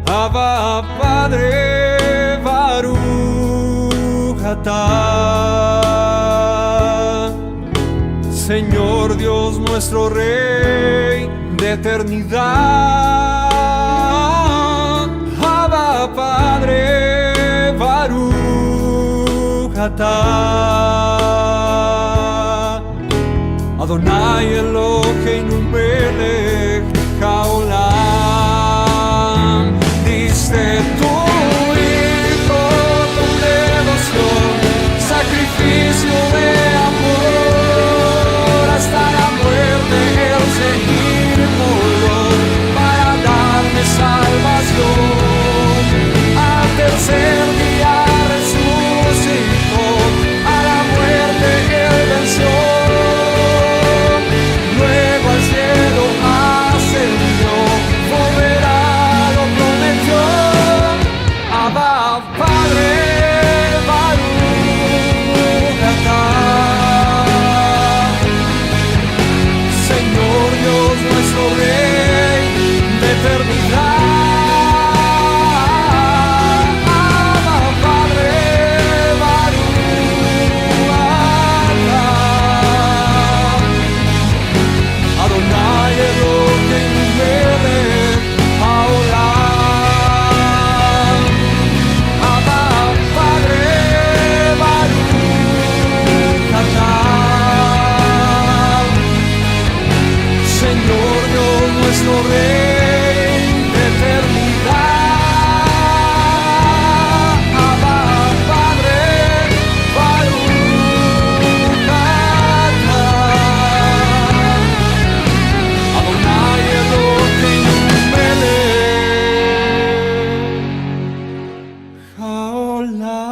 B: Abba, Padre, Baruch atah, Señor Dios nuestro Rey de eternidad. Abba Padre, Baruch atah. Adonai Eloheinu melech haolam. Diste tu hijo con devoción, sacrificio de amor, hasta la muerte Él se inmoló para darme salvación. Al tercer día resucitó, a la muerte Él venció. Luego al cielo ascendió, volverá, lo prometió. Abba Padre, Baruch atah. Señor Dios nuestro Rey de eternidad. Abba Padre, Baruch atah. Adonai Eloheinu melech haolam. Abba Padre, Baruch atah. Señor Dios nuestro Rey de eternidad. Abba Padre, Baruch atah. Adonai Eloheinu melech haolam.